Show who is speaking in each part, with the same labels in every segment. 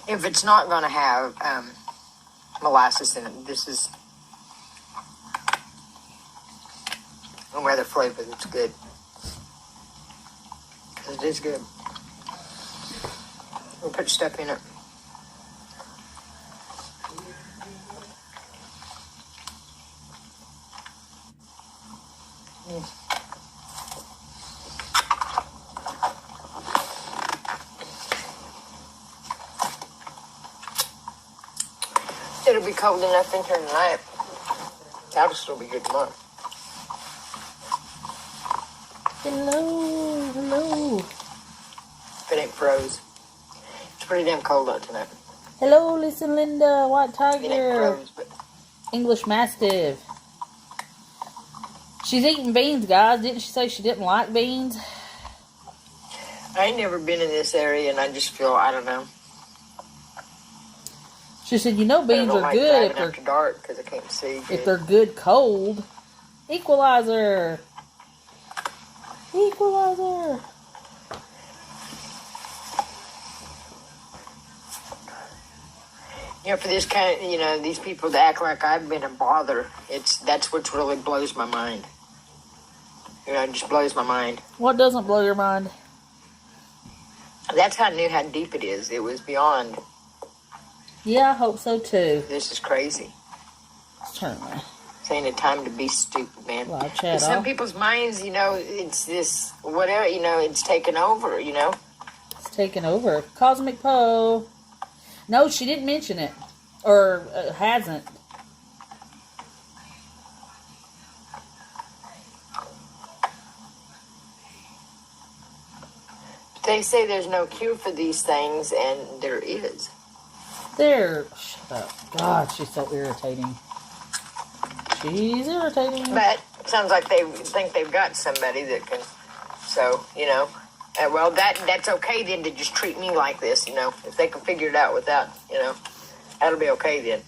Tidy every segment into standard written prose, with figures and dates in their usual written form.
Speaker 1: If it's not going to have molasses in it, this is rather flavored. It's good. It is good. We'll put stuff in it. It'll be cold enough in here tonight. That'll still be good tomorrow.
Speaker 2: Hello, hello.
Speaker 1: If it ain't froze. It's pretty damn cold out tonight.
Speaker 2: Hello, listen, Linda. White
Speaker 1: It ain't
Speaker 2: Tiger.
Speaker 1: froze, but
Speaker 2: English Mastiff. She's eating beans, guys. Didn't she say she didn't like beans?
Speaker 1: I ain't never been in this area, and I just feel, I don't know.
Speaker 2: She said, you know, beans
Speaker 1: I don't
Speaker 2: are
Speaker 1: like
Speaker 2: good
Speaker 1: driving after dark because I can't see.
Speaker 2: if they're good cold. Equalizer. Equalizer.
Speaker 1: You know, for this kind of, you know, these people that act like I've been a bother, that's what really blows my mind. You know, it just blows my mind.
Speaker 2: What doesn't blow your mind?
Speaker 1: That's how I knew how deep it is. It was beyond.
Speaker 2: Yeah, I hope so too.
Speaker 1: This is crazy.
Speaker 2: Let's turn that.
Speaker 1: This ain't a time to be stupid, man.
Speaker 2: Well, chat
Speaker 1: Some
Speaker 2: off.
Speaker 1: people's minds, you know, it's this, whatever, you know, it's taken over, you know.
Speaker 2: It's taken over. Cosmic Poe. No, she didn't mention it. Or hasn't.
Speaker 1: They say there's no cure for these things, and there is.
Speaker 2: Shut up. God, she's so irritating. She's irritating.
Speaker 1: But it sounds like they think they've got somebody that can, so, you know. Well, that's okay then to just treat me like this, you know. If they can figure it out without, you know, that'll be okay then.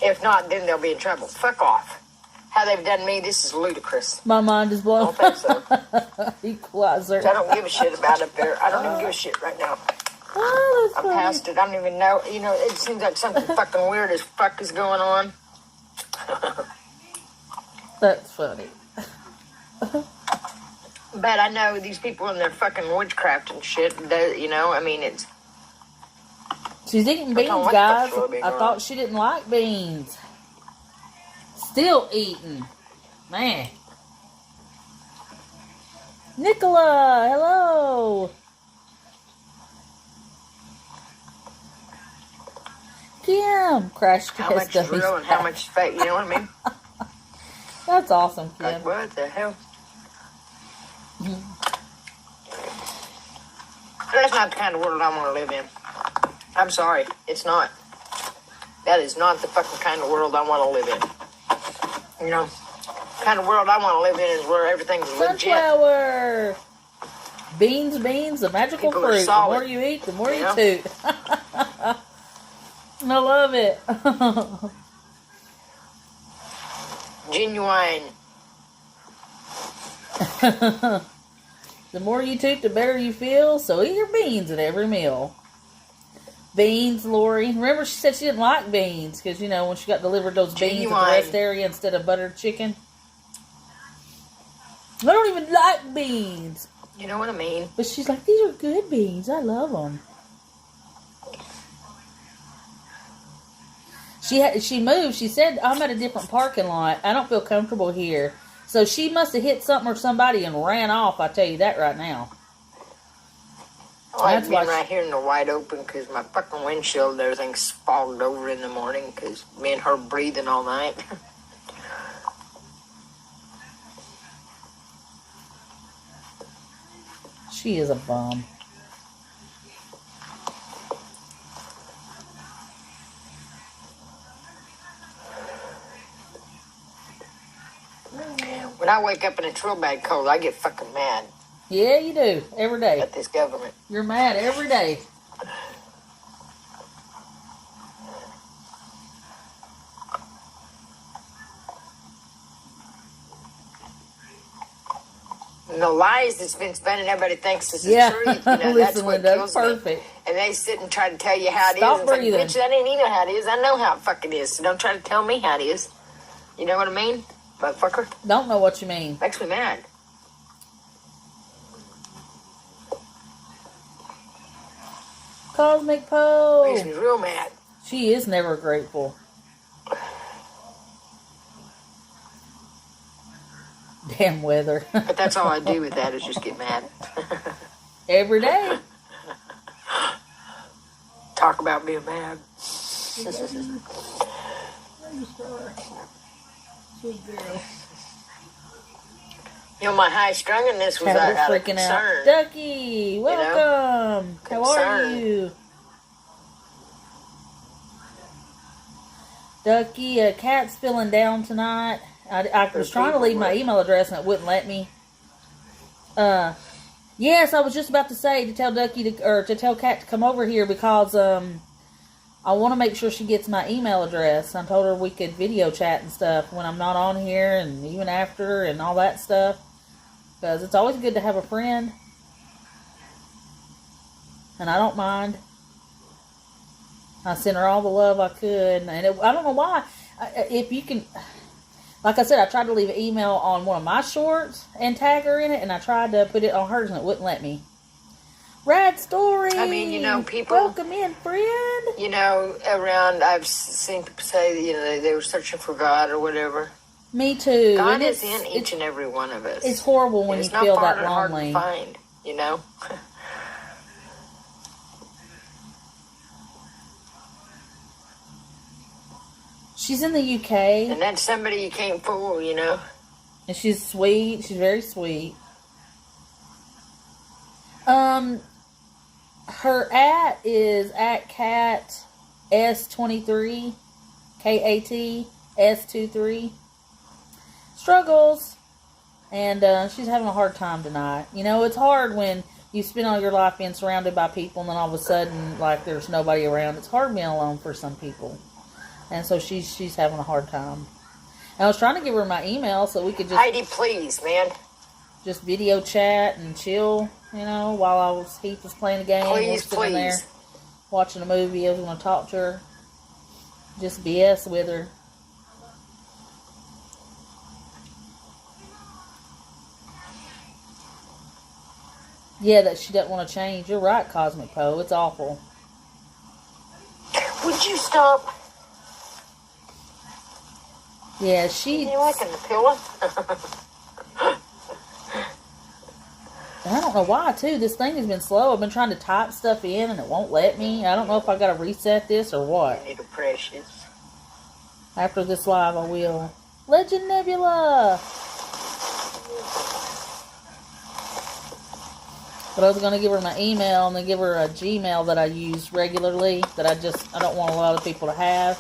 Speaker 1: If not, then they'll be in trouble. Fuck off. How they've done me, this is ludicrous.
Speaker 2: My mind is blown.
Speaker 1: I don't think so.
Speaker 2: Equalizer.
Speaker 1: I don't give a shit about up there. I don't even give a shit right now.
Speaker 2: Oh, that's
Speaker 1: I'm
Speaker 2: funny.
Speaker 1: past it. I don't even know. You know, it seems like something fucking weird as fuck is going on.
Speaker 2: That's funny.
Speaker 1: But I know these people in their fucking witchcraft and shit, they, you know, I mean, it's...
Speaker 2: She's eating
Speaker 1: I
Speaker 2: beans,
Speaker 1: don't like
Speaker 2: guys.
Speaker 1: that sort of being
Speaker 2: I
Speaker 1: wrong.
Speaker 2: thought she didn't like beans. Still eating. Man. Nicola, hello. Kim, crash
Speaker 1: How much is real and how much is fake, you know what I mean?
Speaker 2: That's awesome, Kim.
Speaker 1: Like, what the hell? That's not the kind of world I want to live in. I'm sorry, it's not. That is not the fucking kind of world I want to live in. You know, the kind of world I want to live in is where everything's legit.
Speaker 2: Sunflower. Beans, the magical
Speaker 1: People are
Speaker 2: fruit. The
Speaker 1: solid,
Speaker 2: more you eat, the more you
Speaker 1: know?
Speaker 2: toot. I love it.
Speaker 1: Genuine.
Speaker 2: The more you toot, the better you feel. So eat your beans at every meal. Beans, Lori. Remember she said she didn't like beans because, you know, when she got delivered those beans at the rest area instead of buttered chicken. I don't even like beans.
Speaker 1: You know what I mean?
Speaker 2: But she's like, these are good beans. I love them. She moved. She said, I'm at a different parking lot. I don't feel comfortable here. So she must have hit something or somebody and ran off. I tell you that right now.
Speaker 1: I like being right here in the wide open because my fucking windshield and everything's fogged over in the morning because me and her breathing all night.
Speaker 2: She is a bum.
Speaker 1: When I wake up and it's real bad cold, I get fucking mad
Speaker 2: Yeah, you do. Every day.
Speaker 1: at this government.
Speaker 2: You're mad every day.
Speaker 1: the lies that's been spun and everybody thinks this is
Speaker 2: Yeah.
Speaker 1: truth. You know, that's
Speaker 2: Listen,
Speaker 1: what
Speaker 2: Linda,
Speaker 1: kills
Speaker 2: perfect.
Speaker 1: me. And they sit and try to tell you how it
Speaker 2: Stop
Speaker 1: is. It's
Speaker 2: breathing.
Speaker 1: like, bitch, that ain't even how it is. I know how it fucking is. So don't try to tell me how it is. You know what I mean? Motherfucker.
Speaker 2: Don't know what you mean.
Speaker 1: Makes me mad.
Speaker 2: Cosmic Poe.
Speaker 1: Makes me real mad.
Speaker 2: She is never grateful. Damn weather.
Speaker 1: But that's all I do with that is just get mad.
Speaker 2: Every day.
Speaker 1: Talk about being mad. You know, my high strunginess was out of
Speaker 2: freaking
Speaker 1: concern.
Speaker 2: out. Ducky, welcome. How are you? Ducky, Kat's feeling down tonight. I was trying to leave my email address and it wouldn't let me. Yes, I was just about to say to tell Ducky to tell Kat to come over here because I want to make sure she gets my email address. I told her we could video chat and stuff when I'm not on here and even after and all that stuff. Because it's always good to have a friend. And I don't mind. I sent her all the love I could. And I don't know why. If you can... Like I said, I tried to leave an email on one of my shorts and tag her in it. And I tried to put it on hers and it wouldn't let me. Rad story.
Speaker 1: I mean, you know, people...
Speaker 2: Welcome in, friend.
Speaker 1: You know, around... I've seen people say that, you know, they were searching for God or whatever.
Speaker 2: Me too.
Speaker 1: God is in each and every one of us.
Speaker 2: It's horrible when you feel that lonely.
Speaker 1: Hard to find, you know?
Speaker 2: She's in the UK.
Speaker 1: And that's somebody you can't fool, you know?
Speaker 2: And she's sweet. She's very sweet. Her @ is @Kat S23. KAT S23. Struggles. And she's having a hard time tonight. You know, it's hard when you spend all your life being surrounded by people and then all of a sudden, like, there's nobody around. It's hard being alone for some people. And so she's having a hard time. And I was trying to give her my email so we could just...
Speaker 1: Heidi, please, man.
Speaker 2: Just video chat and chill, you know, while Heath was playing a game.
Speaker 1: Please,
Speaker 2: we're sitting there watching a movie. I was going to talk to her. Just BS with her. Yeah, that she doesn't want to change. You're right, Cosmic Poe. It's awful.
Speaker 1: Would you stop?
Speaker 2: Yeah, she...
Speaker 1: You liking the pillow?
Speaker 2: I don't know why, too. This thing has been slow. I've been trying to type stuff in, and it won't let me. I don't know if I got to reset this or what.
Speaker 1: You need a precious.
Speaker 2: After this live, I will. Legend Nebula! But I was going to give her my email and then give her a Gmail that I use regularly that I don't want a lot of people to have.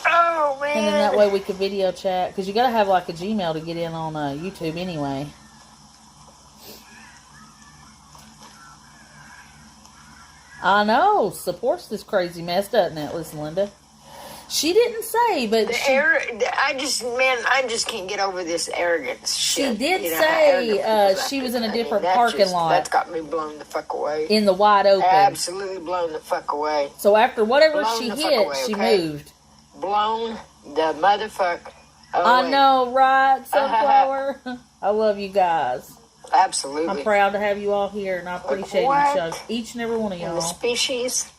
Speaker 1: Oh, man.
Speaker 2: And then that way we could video chat. Because you got to have like a Gmail to get in on YouTube anyway. I know. Supports this crazy mess, doesn't it? Listen, Linda. She didn't say, but
Speaker 1: I just can't get over this arrogance shit.
Speaker 2: She did say she was in a different parking lot.
Speaker 1: That's got me blown the fuck away.
Speaker 2: In the wide open.
Speaker 1: Absolutely blown the fuck away.
Speaker 2: So after whatever she hit, she moved.
Speaker 1: Blown the motherfuck away.
Speaker 2: I know, right, Sunflower? I love you guys.
Speaker 1: Absolutely.
Speaker 2: I'm proud to have you all here, and I appreciate each and every one of y'all.
Speaker 1: In the species.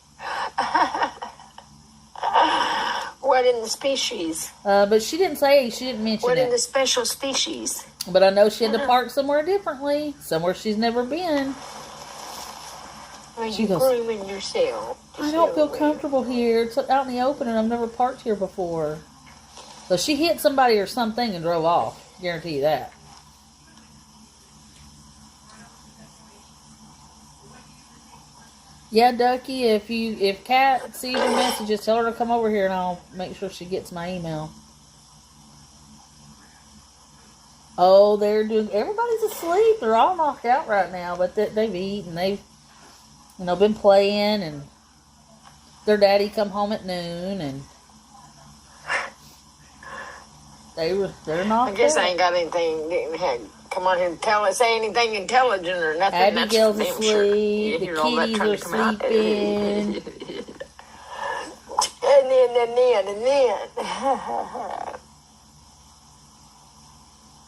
Speaker 1: What in the species?
Speaker 2: But she didn't say, she didn't mention
Speaker 1: What
Speaker 2: it.
Speaker 1: in the special species?
Speaker 2: But I know she had to park somewhere differently, somewhere she's never been.
Speaker 1: Are you grooming yourself?
Speaker 2: I don't feel comfortable here. It's out in the open, and I've never parked here before. So she hit somebody or something and drove off. Guarantee you that. Yeah, Ducky, if Kat sees your messages, tell her to come over here and I'll make sure she gets my email. Oh, everybody's asleep. They're all knocked out right now, but they've eaten. They've, been playing, and their daddy come home at noon, and They're not.
Speaker 1: I guess I ain't got anything. Didn't have, come on here and say anything intelligent or nothing.
Speaker 2: Abigail's
Speaker 1: That's
Speaker 2: asleep.
Speaker 1: sure.
Speaker 2: The kitties are sleeping.
Speaker 1: And then.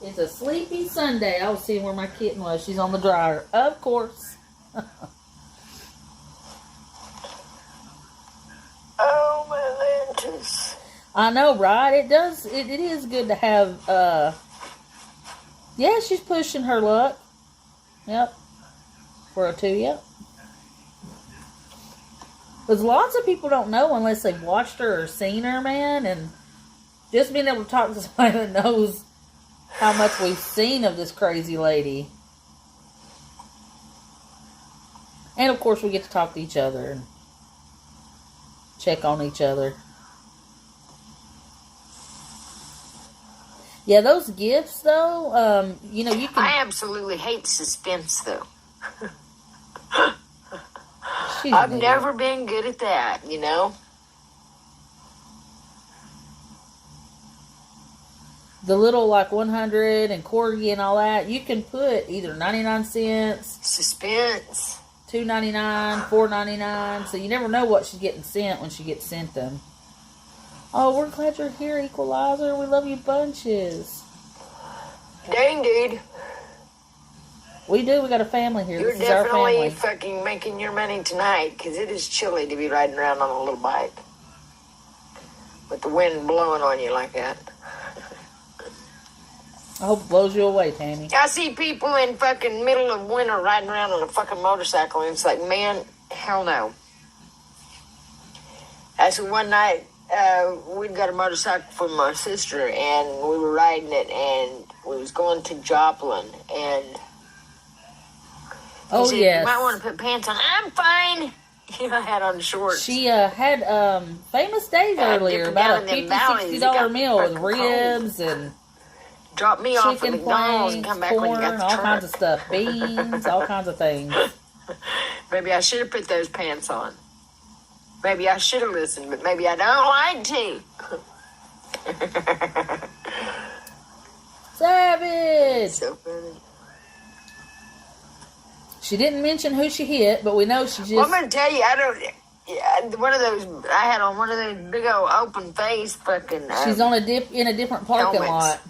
Speaker 2: It's a sleepy Sunday. I was seeing where my kitten was. She's on the dryer. Of course.
Speaker 1: Oh, my lanterns.
Speaker 2: I know, right? It does. It is good to have, yeah, she's pushing her luck. Yep. For a 2, yep. Because lots of people don't know unless they've watched her or seen her, man. And just being able to talk to somebody that knows how much we've seen of this crazy lady. And, of course, we get to talk to each other and check on each other. Yeah, those gifts, though, you know, you can...
Speaker 1: I absolutely hate suspense, though.
Speaker 2: I've
Speaker 1: never been good at that, you know?
Speaker 2: The little, like, 100 and corgi and all that, you can put either 99 cents...
Speaker 1: Suspense.
Speaker 2: $2.99, $4.99, so you never know what she's getting sent when she gets sent them. Oh, we're glad you're here, Equalizer. We love you bunches.
Speaker 1: Dang, dude.
Speaker 2: We do. We got a family here.
Speaker 1: You're
Speaker 2: this is our
Speaker 1: definitely
Speaker 2: family.
Speaker 1: fucking making your money tonight, because it is chilly to be riding around on a little bike with the wind blowing on you like that.
Speaker 2: I hope it blows you away, Tammy.
Speaker 1: I see people in fucking middle of winter riding around on a fucking motorcycle, and it's like, man, hell no. Actually, one night, we'd got a motorcycle from my sister, and we were riding it, and we was going to Joplin, and
Speaker 2: oh,
Speaker 1: said,
Speaker 2: yes.
Speaker 1: You might want to put pants on. I'm fine. You know, I had on shorts.
Speaker 2: She had Famous Days earlier, about a $50, $60 meal with ribs and
Speaker 1: drop me off at
Speaker 2: chicken
Speaker 1: McDonald's and come back when you
Speaker 2: corn,
Speaker 1: got the
Speaker 2: all
Speaker 1: truck.
Speaker 2: kinds of stuff, beans, all kinds of things.
Speaker 1: Maybe I should have put those pants on. Maybe I should have listened, but maybe I don't like to.
Speaker 2: Savage!
Speaker 1: So funny.
Speaker 2: She didn't mention who she hit, but we know she just...
Speaker 1: Well, I'm going to tell you, I had on one of those big old open face fucking...
Speaker 2: she's on in a different parking lot.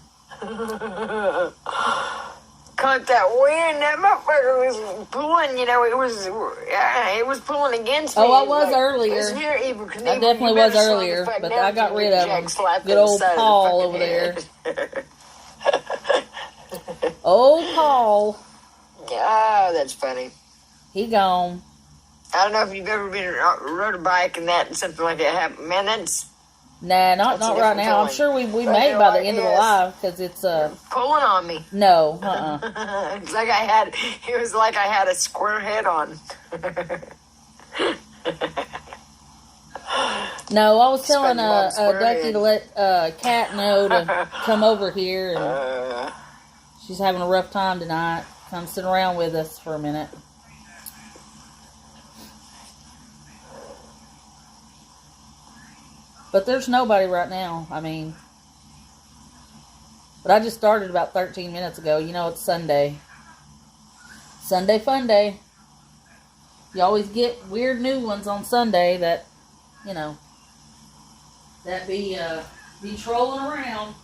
Speaker 1: Caught that wind, that motherfucker was pulling, it was pulling against me.
Speaker 2: Oh, I was earlier.
Speaker 1: Here,
Speaker 2: I definitely was earlier, but I got rid of him. Good old Paul over there. Old Paul.
Speaker 1: Oh, that's funny.
Speaker 2: He gone.
Speaker 1: I don't know if you've ever rode a bike and something like that happened. Man, that's...
Speaker 2: Nah, not right now.
Speaker 1: Feeling.
Speaker 2: I'm sure we may by the end of the live, because it's
Speaker 1: pulling on me.
Speaker 2: No,
Speaker 1: It's like it was like I had a square head on.
Speaker 2: No, I was telling Ducky to let Kat know to come over here, and she's having a rough time tonight. Come sit around with us for a minute. But there's nobody right now. I mean, but I just started about 13 minutes ago. You know, it's Sunday. Sunday fun day. You always get weird new ones on Sunday that, that be trolling around.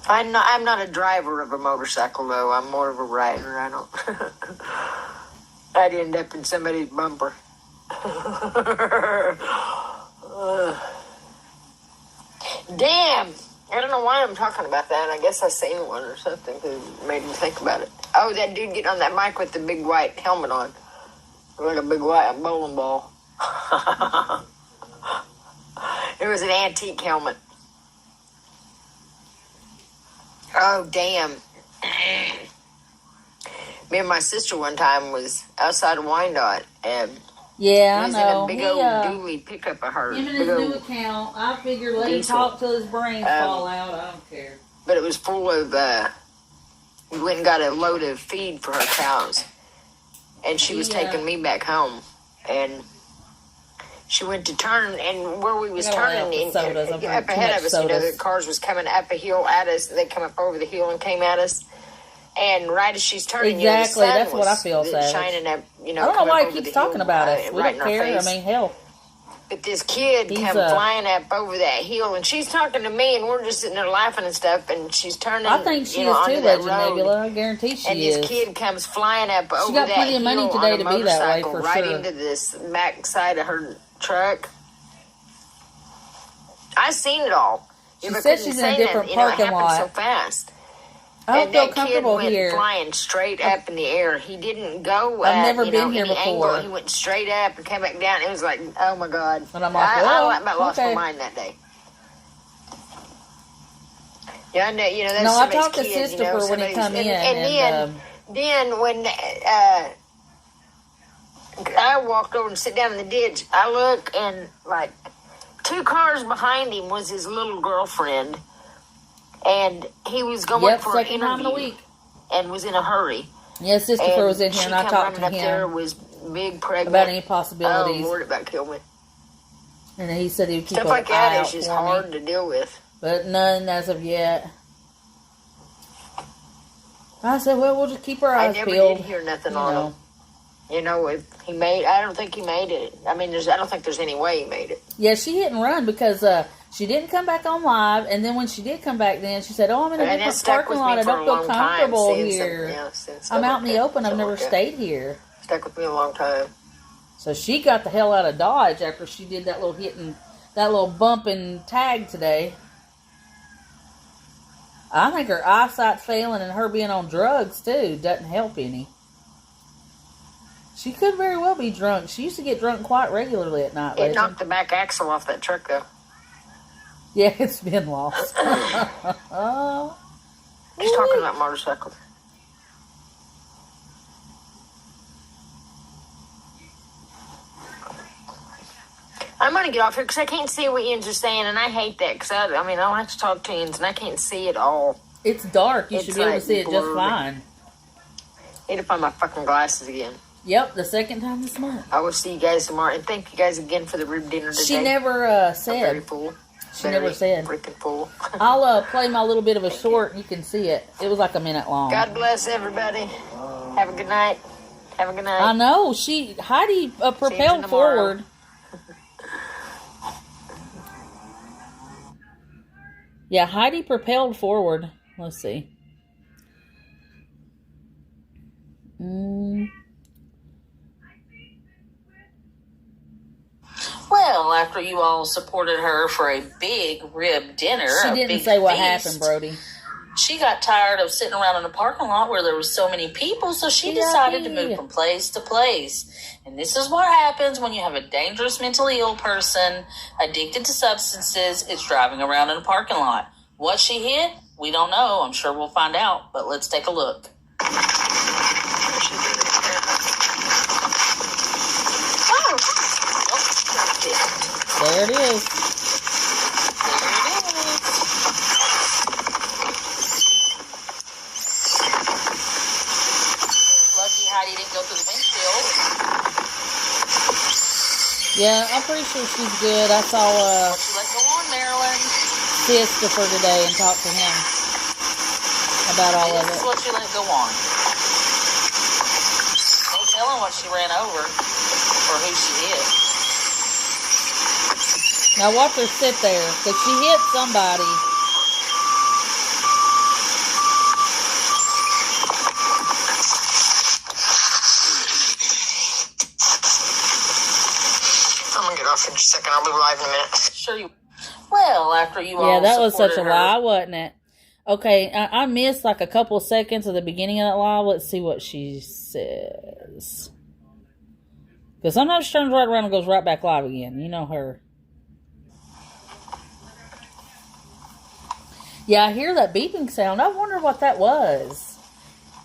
Speaker 1: I'm not a driver of a motorcycle, though. I'm more of a rider. I'd end up in somebody's bumper. Damn! I don't know why I'm talking about that. I guess I seen one or something that made me think about it. Oh, that dude getting on that bike with the big white helmet on. Like a big white bowling ball. It was an antique helmet. Oh, damn. Me and my sister one time was outside of Wyandotte, and
Speaker 2: yeah, I know.
Speaker 1: In a big old dually pickup of hers.
Speaker 2: Him and his new account, I figured let him talk till his brains fall out. I don't care.
Speaker 1: But it was full of, we went and got a load of feed for her cows. And she was taking me back home. And she went to turn, and where we was
Speaker 2: I gotta lay
Speaker 1: turning,
Speaker 2: off the sodas. I'm
Speaker 1: up
Speaker 2: drinking too
Speaker 1: ahead
Speaker 2: much
Speaker 1: of us, you know,
Speaker 2: sodas.
Speaker 1: the cars was coming up a hill at us. They come up over the hill and came at us. And right as she's turning,
Speaker 2: Exactly,
Speaker 1: you know, the sun
Speaker 2: that's what I feel, Savage.
Speaker 1: shining up, you know.
Speaker 2: I don't know why he keeps
Speaker 1: the
Speaker 2: talking
Speaker 1: hill,
Speaker 2: about us. We
Speaker 1: right
Speaker 2: don't care. I mean, hell.
Speaker 1: But this kid come flying up over that hill, and she's talking to me, and we're just sitting there laughing and stuff. And she's turning.
Speaker 2: I think she
Speaker 1: is
Speaker 2: too, Legend Nebula. I guarantee she is.
Speaker 1: And this kid comes flying up over that hill. She
Speaker 2: got plenty of money today to be that way for
Speaker 1: right
Speaker 2: sure.
Speaker 1: into this back side of her truck. I seen it all.
Speaker 2: She said she's in a different parking lot.
Speaker 1: So fast.
Speaker 2: I don't feel comfortable
Speaker 1: here.
Speaker 2: here.
Speaker 1: Flying straight up in the air. He didn't go.
Speaker 2: I've never been here before.
Speaker 1: Angle. He went straight up and came back down. It was like, oh my god!
Speaker 2: And I'm like,
Speaker 1: I about lost my mind that day. Yeah, I know. You know, that's
Speaker 2: I talked to
Speaker 1: kids,
Speaker 2: Sister for when he come in,
Speaker 1: and then when I walked over and sit down in the ditch, I look and like 2 cars behind him was his little girlfriend. And he was going for an interview
Speaker 2: time in a week.
Speaker 1: And was in a hurry.
Speaker 2: Yeah, Sister was in here and I talked to him
Speaker 1: there, was big pregnant.
Speaker 2: about any possibilities.
Speaker 1: Oh, Lord, it about killed me.
Speaker 2: And he said he would keep
Speaker 1: stuff like that is just hard to deal with.
Speaker 2: But none as of yet. I said, well, we'll just keep our eyes peeled.
Speaker 1: I never did hear nothing on him. You know, if he made, I don't think he made it. I mean, I don't think there's any way he made it.
Speaker 2: Yeah, she didn't run because she didn't come back on live, and then when she did come back, then she said, "Oh, I'm in a different parking lot. I don't feel comfortable here. I'm out in the open. I've never stayed here."
Speaker 1: Stuck with me a long time.
Speaker 2: So she got the hell out of Dodge after she did that little hit and that little bump and tag today. I think her eyesight's failing, and her being on drugs too doesn't help any. She could very well be drunk. She used to get drunk quite regularly at night.
Speaker 1: It knocked the back axle off that truck, though.
Speaker 2: Yeah, it's been lost.
Speaker 1: Just talking about motorcycles. I'm going to get off here because I can't see what yins are saying, and I hate that because, I like to talk to yins, and I can't see it all.
Speaker 2: It's dark. You should be able to see it just fine.
Speaker 1: Need to find my fucking glasses again.
Speaker 2: Yep, the second time this month.
Speaker 1: I will see you guys tomorrow, and thank you guys again for the rib dinner today.
Speaker 2: She never said.
Speaker 1: I'm very full.
Speaker 2: She never said.
Speaker 1: Freaking full.
Speaker 2: I'll play my little bit of a short, and you can see it. It was like a minute long.
Speaker 1: God bless everybody. Have a good night. Have a good night.
Speaker 2: I know. Heidi propelled forward. Yeah, Heidi propelled forward. Let's see.
Speaker 3: Well, after you all supported her for a big rib dinner,
Speaker 2: she didn't say what happened, Brody.
Speaker 3: She got tired of sitting around in a parking lot where there was so many people, so she decided to move from place to place. And this is what happens when you have a dangerous mentally ill person addicted to substances. It's driving around in a parking lot. What she hit, we don't know. I'm sure we'll find out, but let's take a look.
Speaker 2: There it is.
Speaker 3: Lucky Heidi didn't go through the windshield.
Speaker 2: Yeah, I'm pretty sure she's good. I saw
Speaker 3: What you let go on, Marilyn?
Speaker 2: Christopher today and talked to him about all of it.
Speaker 3: This is what you let go on. No telling what she ran over or who she hit.
Speaker 2: Now watch her sit there, because she hit somebody.
Speaker 1: I'm going to get off in just a second. I'll be live in a minute.
Speaker 3: Sure you... Well, after you all
Speaker 2: Yeah, that was such a
Speaker 3: her.
Speaker 2: lie, wasn't it? Okay, I missed like a couple seconds of the beginning of that live. Let's see what she says. Because sometimes she turns right around and goes right back live again. You know her. Yeah, I hear that beeping sound. I wonder what that was.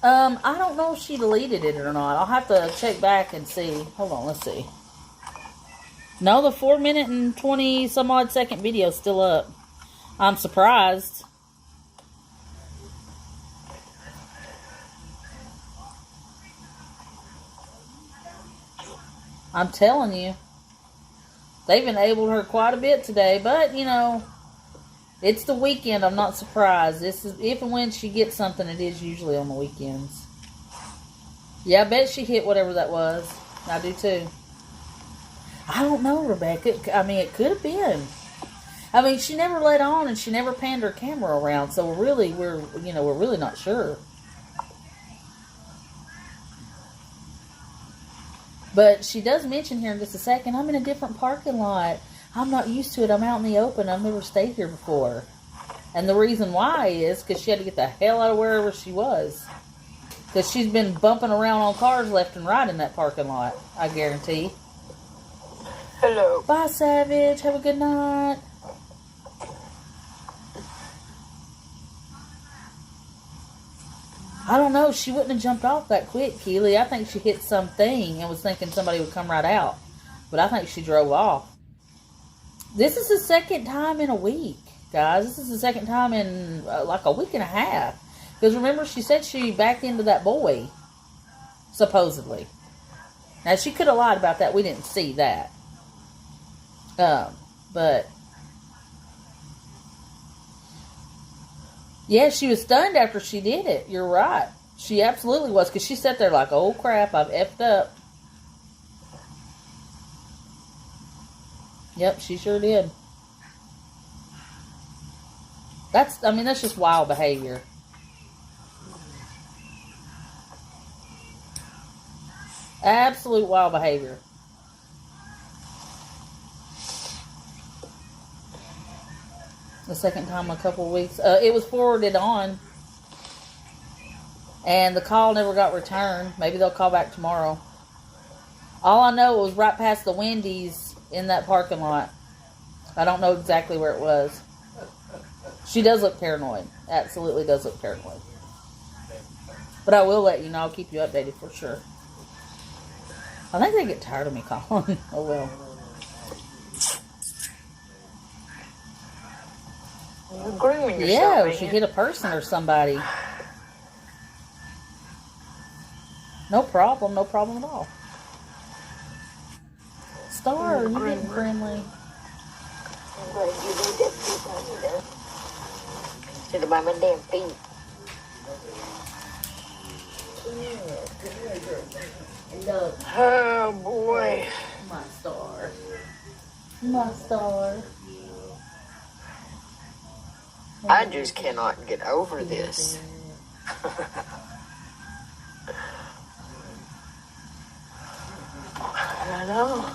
Speaker 2: I don't know if she deleted it or not. I'll have to check back and see. Hold on, let's see. No, the 4-minute and 20 some odd second video is still up. I'm surprised. I'm telling you. They've enabled her quite a bit today, but, you know, it's the weekend. I'm not surprised. This is if and when she gets something, it is usually on the weekends. Yeah, I bet she hit whatever that was. I do too. I don't know, Rebecca. I mean, it could have been. I mean, she never let on and she never panned her camera around, so we're really not sure. But she does mention here in just a second, I'm in a different parking lot. I'm not used to it. I'm out in the open. I've never stayed here before. And the reason why is because she had to get the hell out of wherever she was. Because she's been bumping around on cars left and right in that parking lot, I guarantee.
Speaker 1: Hello.
Speaker 2: Bye, Savage. Have a good night. I don't know. She wouldn't have jumped off that quick, Keely. I think she hit something and was thinking somebody would come right out. But I think she drove off. This is the second time in a week, guys. This is the second time in like a week and a half. Because remember, she said she backed into that boy, supposedly. Now, she could have lied about that. We didn't see that. But yeah, she was stunned after she did it. You're right. She absolutely was. Because she sat there like, oh, crap, I've effed up. Yep, she sure did. That's just wild behavior. Absolute wild behavior. The second time in a couple of weeks. It was forwarded on. And the call never got returned. Maybe they'll call back tomorrow. All I know, it was right past the Wendy's in that parking lot. I don't know exactly where it was. She does look paranoid. Absolutely does look paranoid. But I will let you know. I'll keep you updated for sure. I think they get tired of me calling. Oh well.
Speaker 1: You're grooming yourself.
Speaker 2: Yeah, she hit a person or somebody. No problem. No problem at all. Star, you're getting friendly.
Speaker 1: I'm glad you did that feet on you there. Sit by my damn feet. Oh boy.
Speaker 2: My star. My star.
Speaker 1: I just cannot get over this. I know.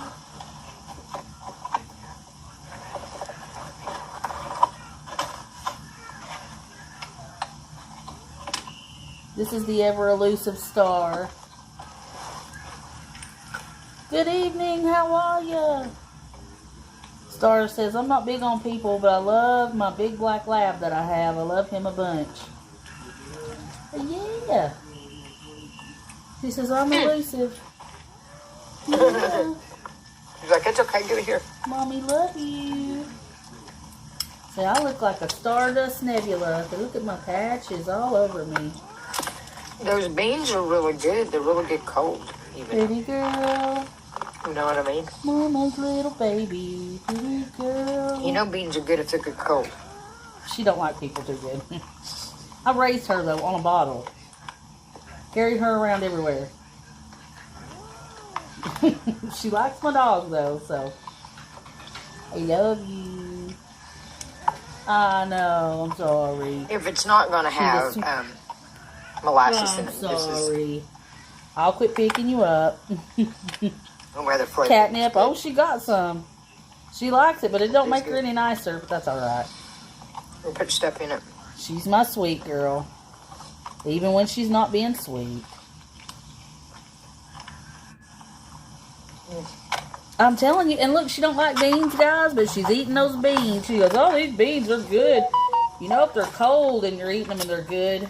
Speaker 2: This is the ever elusive Star. Good evening, how are ya? Star says, I'm not big on people, but I love my big black lab that I have. I love him a bunch. Yeah. She says, I'm elusive. Yeah.
Speaker 1: She's like, it's okay, give it here.
Speaker 2: Mommy, love you. See, I look like a Stardust Nebula. Look at my patches all over me.
Speaker 1: Those beans are really good. They're really good cold, even.
Speaker 2: Pretty girl.
Speaker 1: You know what I mean?
Speaker 2: Mama's little baby. Pretty girl.
Speaker 1: You know beans are good if they're good cold.
Speaker 2: She don't like people too good. I raised her, though, on a bottle. Carried her around everywhere. She likes my dog, though, so. I love you. I know, I'm sorry.
Speaker 1: If it's not going to have molasses in
Speaker 2: I'm
Speaker 1: it,
Speaker 2: sorry. I'll quit picking you up.
Speaker 1: I'm rather flavored.
Speaker 2: Catnip. Oh, she got some. She likes it, but it don't make her any nicer, but that's alright.
Speaker 1: We'll put stuff in it.
Speaker 2: She's my sweet girl. Even when she's not being sweet. I'm telling you, and look, she don't like beans, guys, but she's eating those beans. She goes, oh, these beans are good. You know, if they're cold and you're eating them and they're good.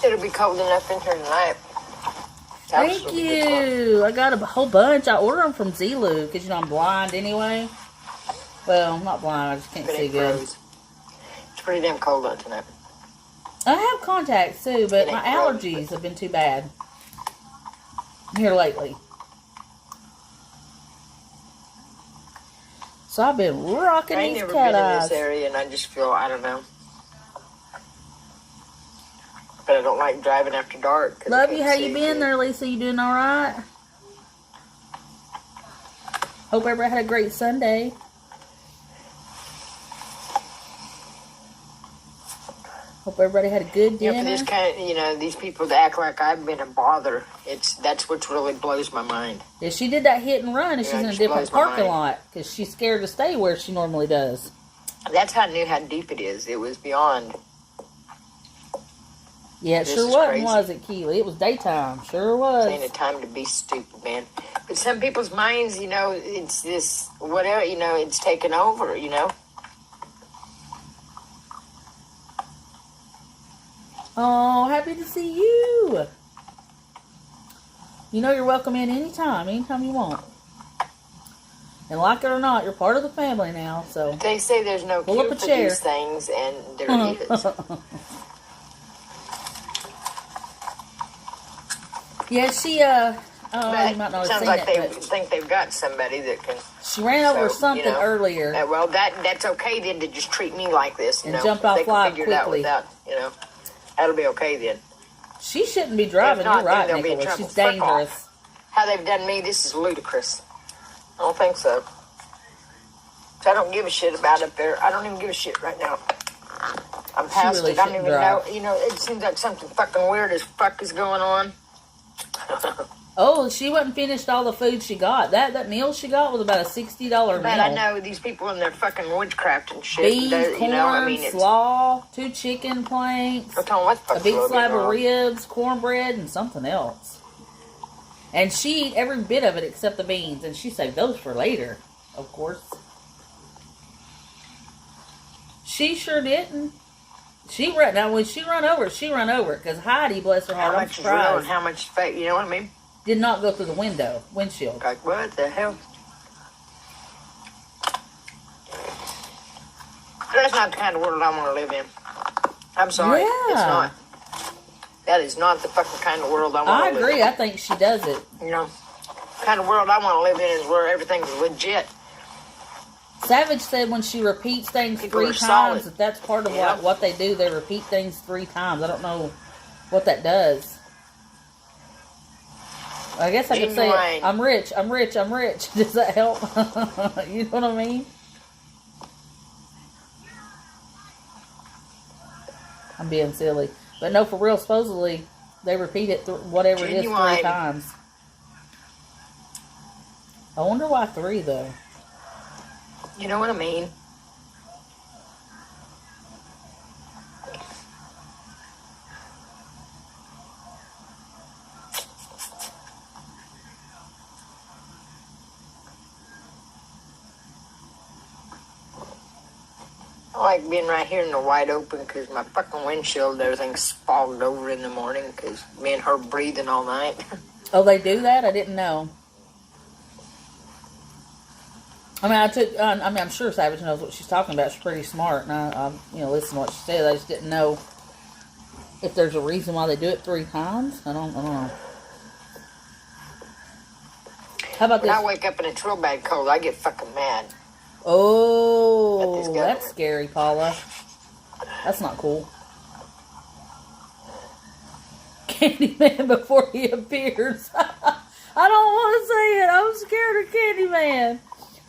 Speaker 1: It'll be cold enough in here tonight.
Speaker 2: Thank you. I got a whole bunch. I ordered them from Zulu because, you know, I'm blind anyway. Well, I'm not blind. I just can't see good.
Speaker 1: It's pretty damn cold out tonight.
Speaker 2: I have contacts, too, but my allergies have been too bad here lately. So I've been rocking
Speaker 1: I ain't
Speaker 2: these
Speaker 1: never
Speaker 2: cat
Speaker 1: been in
Speaker 2: eyes.
Speaker 1: this area, and I just feel, I don't know. But I don't like driving after dark. 'Cause
Speaker 2: Love
Speaker 1: I
Speaker 2: you.
Speaker 1: can't
Speaker 2: How
Speaker 1: see
Speaker 2: you been
Speaker 1: good.
Speaker 2: there, Lisa? You doing all right? Hope everybody had a great Sunday. Hope everybody had a good dinner.
Speaker 1: For this kind of, these people that act like I've been a bother, that's what really blows my mind.
Speaker 2: Yeah, she did that hit and run, and she's in a different parking lot because she's scared to stay where she normally does.
Speaker 1: That's how I knew how deep it is. It was beyond.
Speaker 2: Yeah, it sure was it, Keely? It was daytime. Sure was.
Speaker 1: Ain't a time to be stupid, man. But some people's minds, it's this, whatever, it's taken over,
Speaker 2: Oh, happy to see you. You're welcome in anytime you want. And like it or not, you're part of the family now, so.
Speaker 1: They say there's no
Speaker 2: pull
Speaker 1: cure
Speaker 2: up a
Speaker 1: for
Speaker 2: chair.
Speaker 1: these things, and there is.
Speaker 2: Yeah, she, you might not have
Speaker 1: sounds
Speaker 2: seen
Speaker 1: like
Speaker 2: it,
Speaker 1: they think they've got somebody that can.
Speaker 2: She ran over something earlier.
Speaker 1: Well, that's okay then to just treat me like this,
Speaker 2: and jump off live quickly.
Speaker 1: It out without, that'll be okay then.
Speaker 2: She shouldn't be driving. You're right, Nicholas. She's dangerous.
Speaker 1: How they've done me, this is ludicrous. I don't think so. So I don't give a shit about up there. I don't even give a shit right now. I'm past
Speaker 2: really
Speaker 1: it. I don't even
Speaker 2: drive.
Speaker 1: know. It seems like something fucking weird as fuck is going on.
Speaker 2: Oh, she wasn't finished all the food she got. That meal she got was about a $60 meal.
Speaker 1: But I know these people in their fucking witchcraft and shit.
Speaker 2: Beans, corn, slaw, 2 chicken planks, a big slab of ribs, cornbread, and something else. And she ate every bit of it except the beans, and she saved those for later, of course. She sure didn't. When she run over, because Heidi, bless her heart,
Speaker 1: how
Speaker 2: I'm
Speaker 1: much is real
Speaker 2: surprised,
Speaker 1: and how much fake, you know what I mean?
Speaker 2: did not go through the windshield.
Speaker 1: Like, what the hell? That's not the kind of world I want to live in. I'm sorry.
Speaker 2: Yeah.
Speaker 1: It's not. That is not the fucking kind of world I want to live in.
Speaker 2: I agree. I think she does it.
Speaker 1: The kind of world I want to live in is where everything's legit.
Speaker 2: Savage said when she repeats things
Speaker 1: People
Speaker 2: 3
Speaker 1: are
Speaker 2: times,
Speaker 1: solid.
Speaker 2: that's part of what they do. They repeat things 3 times. I don't know what that does. I guess I could say, I'm rich, I'm rich, I'm rich. Does that help? You know what I mean? I'm being silly. But no, for real, supposedly, they repeat it, whatever it is, 3 times. I wonder why 3, though.
Speaker 1: You know what I mean? I like being right here in the wide open because my fucking windshield, everything's fogged over in the morning because me and her breathing all night.
Speaker 2: Oh, they do that? I didn't know. I mean, I'm sure Savage knows what she's talking about. She's pretty smart, and I listen to what she says. I just didn't know if there's a reason why they do it 3 times. I don't know. How about this?
Speaker 1: When I wake up and it's real bad cold, I get fucking mad.
Speaker 2: Oh, that's scary, Paula. That's not cool. Candyman before he appears. I don't want to say it. I'm scared of Candyman.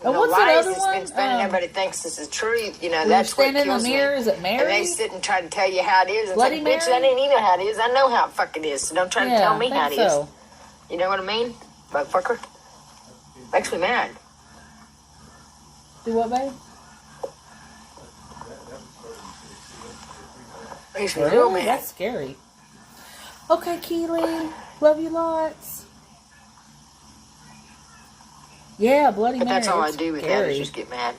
Speaker 2: And what's that other one?
Speaker 1: Everybody thinks this is true.
Speaker 2: That's what kills me. Stand in the mirror. Is it Mary?
Speaker 1: And they sit and try to tell you how it is. And
Speaker 2: Bloody Mary?
Speaker 1: Bitch, I didn't even know how it is. I know how it fucking is. So don't try to tell me how it is. You know what I mean? Motherfucker. Makes me mad.
Speaker 2: Do what, babe?
Speaker 1: Makes me real mad.
Speaker 2: That's scary. Okay, Keely. Love you lots. Yeah, Bloody Mary.
Speaker 1: But that's all I do with that is just get mad.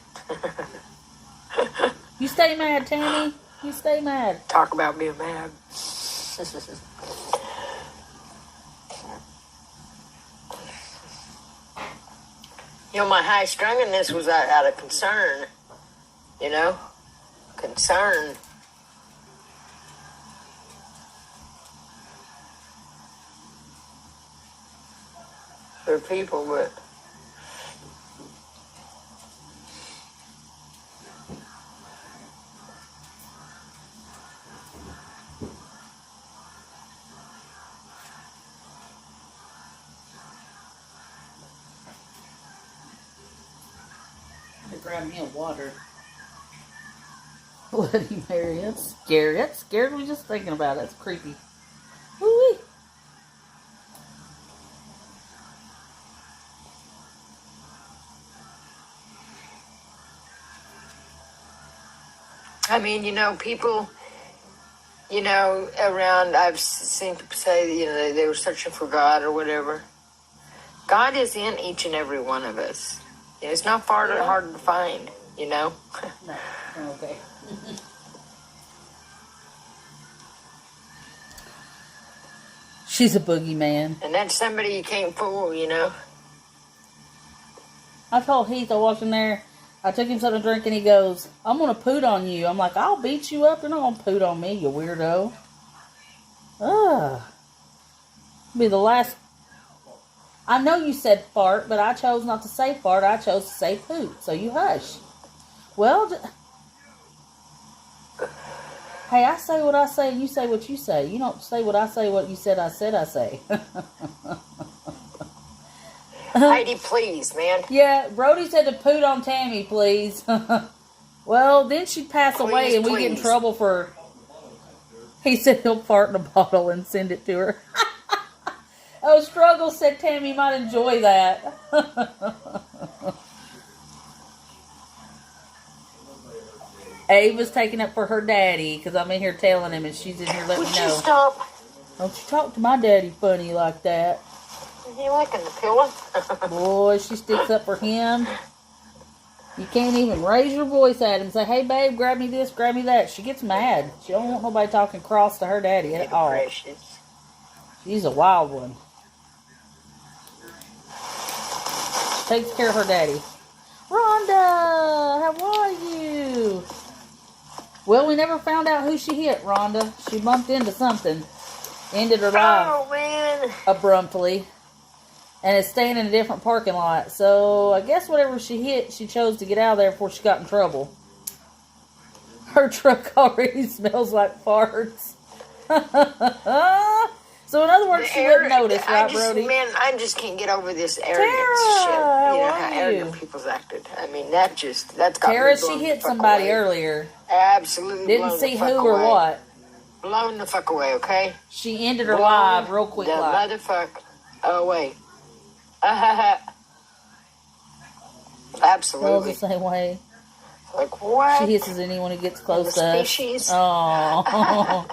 Speaker 2: You stay mad, Tammy. You stay mad.
Speaker 1: Talk about being mad. My high strunginess was out of concern. Concern. For people, but
Speaker 2: grab me a water. Bloody Mary, that's scary. That scared me just thinking about it. That's creepy. Woo-wee.
Speaker 1: I mean, people, around, I've seen people say that, they were searching for God or whatever. God is in each and every one of us. It's not hard to find,
Speaker 2: No, okay. She's a boogeyman.
Speaker 1: And that's somebody you can't fool,
Speaker 2: I told Heath, I walked in there, I took him something to drink, and he goes, I'm going to poot on you. I'm like, I'll beat you up. You're not going to poot on me, you weirdo. Ugh. Be the last. I know you said fart, but I chose not to say fart. I chose to say poot, so you hush. Well, hey, I say what I say, and you say what you say. You don't say what I say, what you said I say.
Speaker 1: Heidi, please, man.
Speaker 2: Yeah, Brody said to poot on Tammy, please. Well, then she'd pass away, and we get in trouble for... He said he'll fart in a bottle and send it to her. Oh, Struggle said Tammy might enjoy that. Ava's taking up for her daddy, because I'm in here telling him, and she's in here letting me know.
Speaker 1: Would you stop?
Speaker 2: Don't you talk to my daddy funny like that.
Speaker 1: Is he licking the pillow?
Speaker 2: Boy, she sticks up for him. You can't even raise your voice at him and say, hey, babe, grab me this, grab me that. She gets mad. She don't want nobody talking cross to her daddy at all.
Speaker 1: Precious.
Speaker 2: She's a wild one. Takes care of her daddy. Rhonda, how are you? Well, we never found out who she hit, Rhonda. She bumped into something. Ended her life.
Speaker 1: Oh, man.
Speaker 2: Abruptly. And is staying in a different parking lot. So, I guess whatever she hit, she chose to get out of there before she got in trouble. Her truck already smells like farts. So, in other words, she wouldn't notice, right, Brody?
Speaker 1: Man, I just can't get over this arrogance shit. How arrogant people's acted. I mean, that's got
Speaker 2: Tara,
Speaker 1: me
Speaker 2: she
Speaker 1: blown
Speaker 2: hit
Speaker 1: the fuck
Speaker 2: somebody
Speaker 1: away.
Speaker 2: earlier.
Speaker 1: Absolutely.
Speaker 2: Didn't see who or what.
Speaker 1: Blown the fuck away, okay?
Speaker 2: She ended her live real quick.
Speaker 1: The motherfucker away. Absolutely.
Speaker 2: Feels the same way.
Speaker 1: Like, what?
Speaker 2: She hisses anyone who gets close to us.
Speaker 1: Species?
Speaker 2: Oh.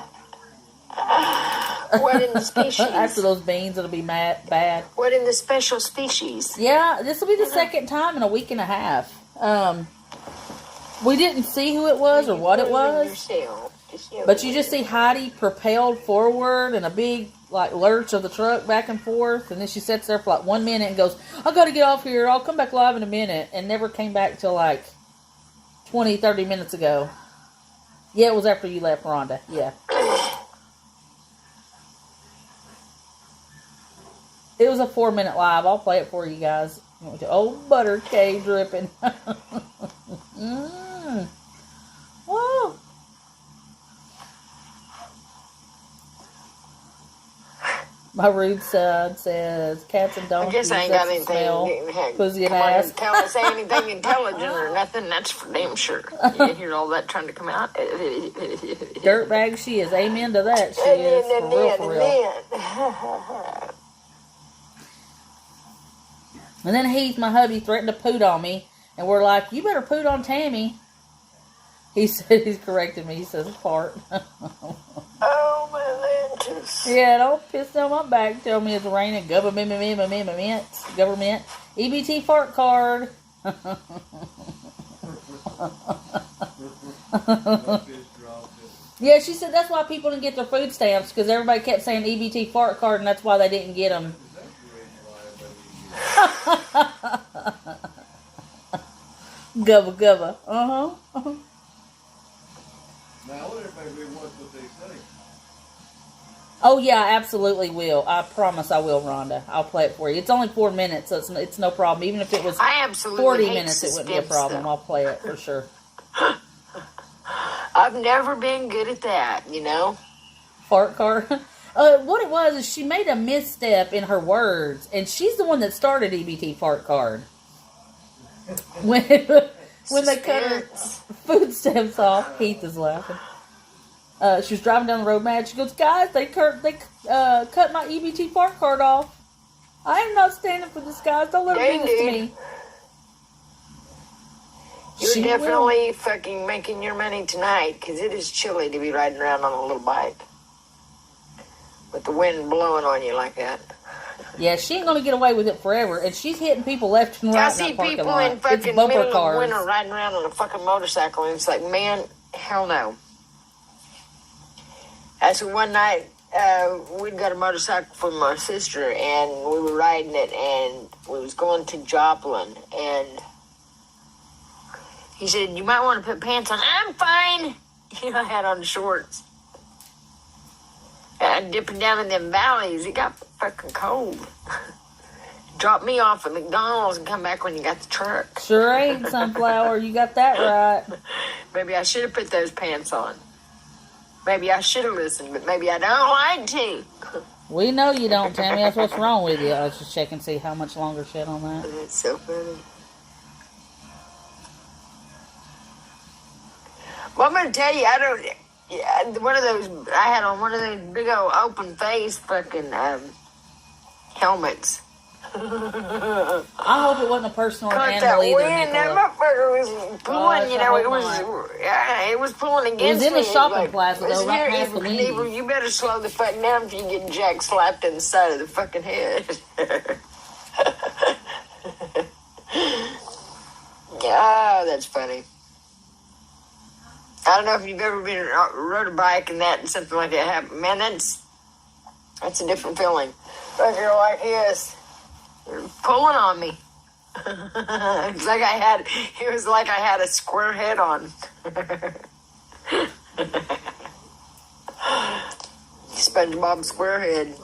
Speaker 1: What in the species?
Speaker 2: After those beans, it'll be bad.
Speaker 1: What in the special species?
Speaker 2: Yeah, this will be the second time in a week and a half. We didn't see who it was or what it was. But you just see Heidi propelled forward and a big lurch of the truck back and forth, and then she sits there for 1 minute and goes, I gotta get off here, I'll come back live in a minute, and never came back till 20-30 minutes ago. Yeah, it was after you left, Rhonda. Yeah. It was a 4-minute live. I'll play it for you guys. Old butter cake dripping. Whoa. My rude side says cats and donkeys.
Speaker 1: I guess I ain't got anything.
Speaker 2: Smell, pussy and ass.
Speaker 1: Say anything intelligent or nothing. That's for damn sure. You hear all that trying to come out.
Speaker 2: Dirtbag she is. Amen to that. She is. For real. And then Heath, my hubby, threatened to poot on me. And we're like, you better poot on Tammy. He said, he's corrected me. He says, fart.
Speaker 1: Oh, my lances.
Speaker 2: Yeah, don't piss on my back. Tell me it's raining. Government. EBT fart card. Yeah, she said that's why people didn't get their food stamps. Because everybody kept saying EBT fart card. And that's why they didn't get them. Gubba. Uh-huh.
Speaker 4: Now, I wonder if they really watch what they say.
Speaker 2: Oh, yeah, I absolutely will. I promise I will, Rhonda. I'll play it for you. It's only 4 minutes, so it's no problem. Even if it was 40 minutes, it wouldn't be a problem. I'll play it for sure.
Speaker 1: I've never been good at that,
Speaker 2: Fart card? What it was is she made a misstep in her words, and she's the one that started EBT fart card. when they cut her food stamps off. Keith is laughing. She was driving down the road mad. She goes, guys, they cut my EBT park card off. I am not standing for this, guys. Don't let them do this to me.
Speaker 1: You're definitely fucking making your money tonight, because it is chilly to be riding around on a little bike with the wind blowing on you like that.
Speaker 2: Yeah, she ain't gonna get away with it forever, and she's hitting people left and right.
Speaker 1: I see people in fucking middle of winter riding around on a fucking motorcycle, and it's like, man, hell no. That's one night we'd got a motorcycle from my sister, and we were riding it, and we was going to Joplin, and he said, you might want to put pants on. I'm fine. You know, I had on shorts. And dipping down in them valleys, it got fucking cold. Drop me off at McDonald's and come back when you got the truck.
Speaker 2: Sure ain't, Sunflower. You got that right.
Speaker 1: Maybe I should have put those pants on. Maybe I should have listened, but maybe I don't like to.
Speaker 2: We know you don't, Tammy. That's what's wrong with you. I was just checking to see how much longer she had on that.
Speaker 1: That's so funny. Well, I'm going to tell you, I had on one of those big old open face fucking helmets.
Speaker 2: I hope it wasn't a personal
Speaker 1: Caught
Speaker 2: animal
Speaker 1: that
Speaker 2: either,
Speaker 1: wind, that
Speaker 2: Nicola.
Speaker 1: motherfucker was pulling, you know, it was pulling against me.
Speaker 2: It was in the shopping plaza, though, right past the window.
Speaker 1: You better slow the fuck down if you get jack slapped in the side of the fucking head. Oh, that's funny. I don't know if you've ever been rode a bike and something like that happened. Man, that's a different feeling. Like you're like this, you're pulling on me. It was like I had a square head on. SpongeBob Squarehead.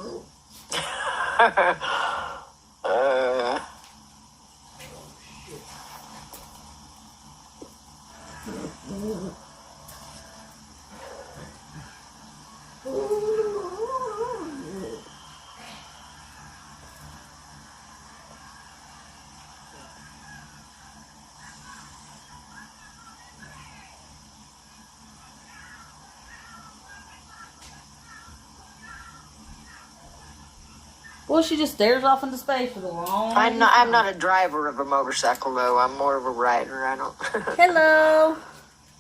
Speaker 2: Well, she just stares off into space for the long
Speaker 1: I'm not a driver of a motorcycle, though. I'm more of a rider. I don't.
Speaker 2: Hello.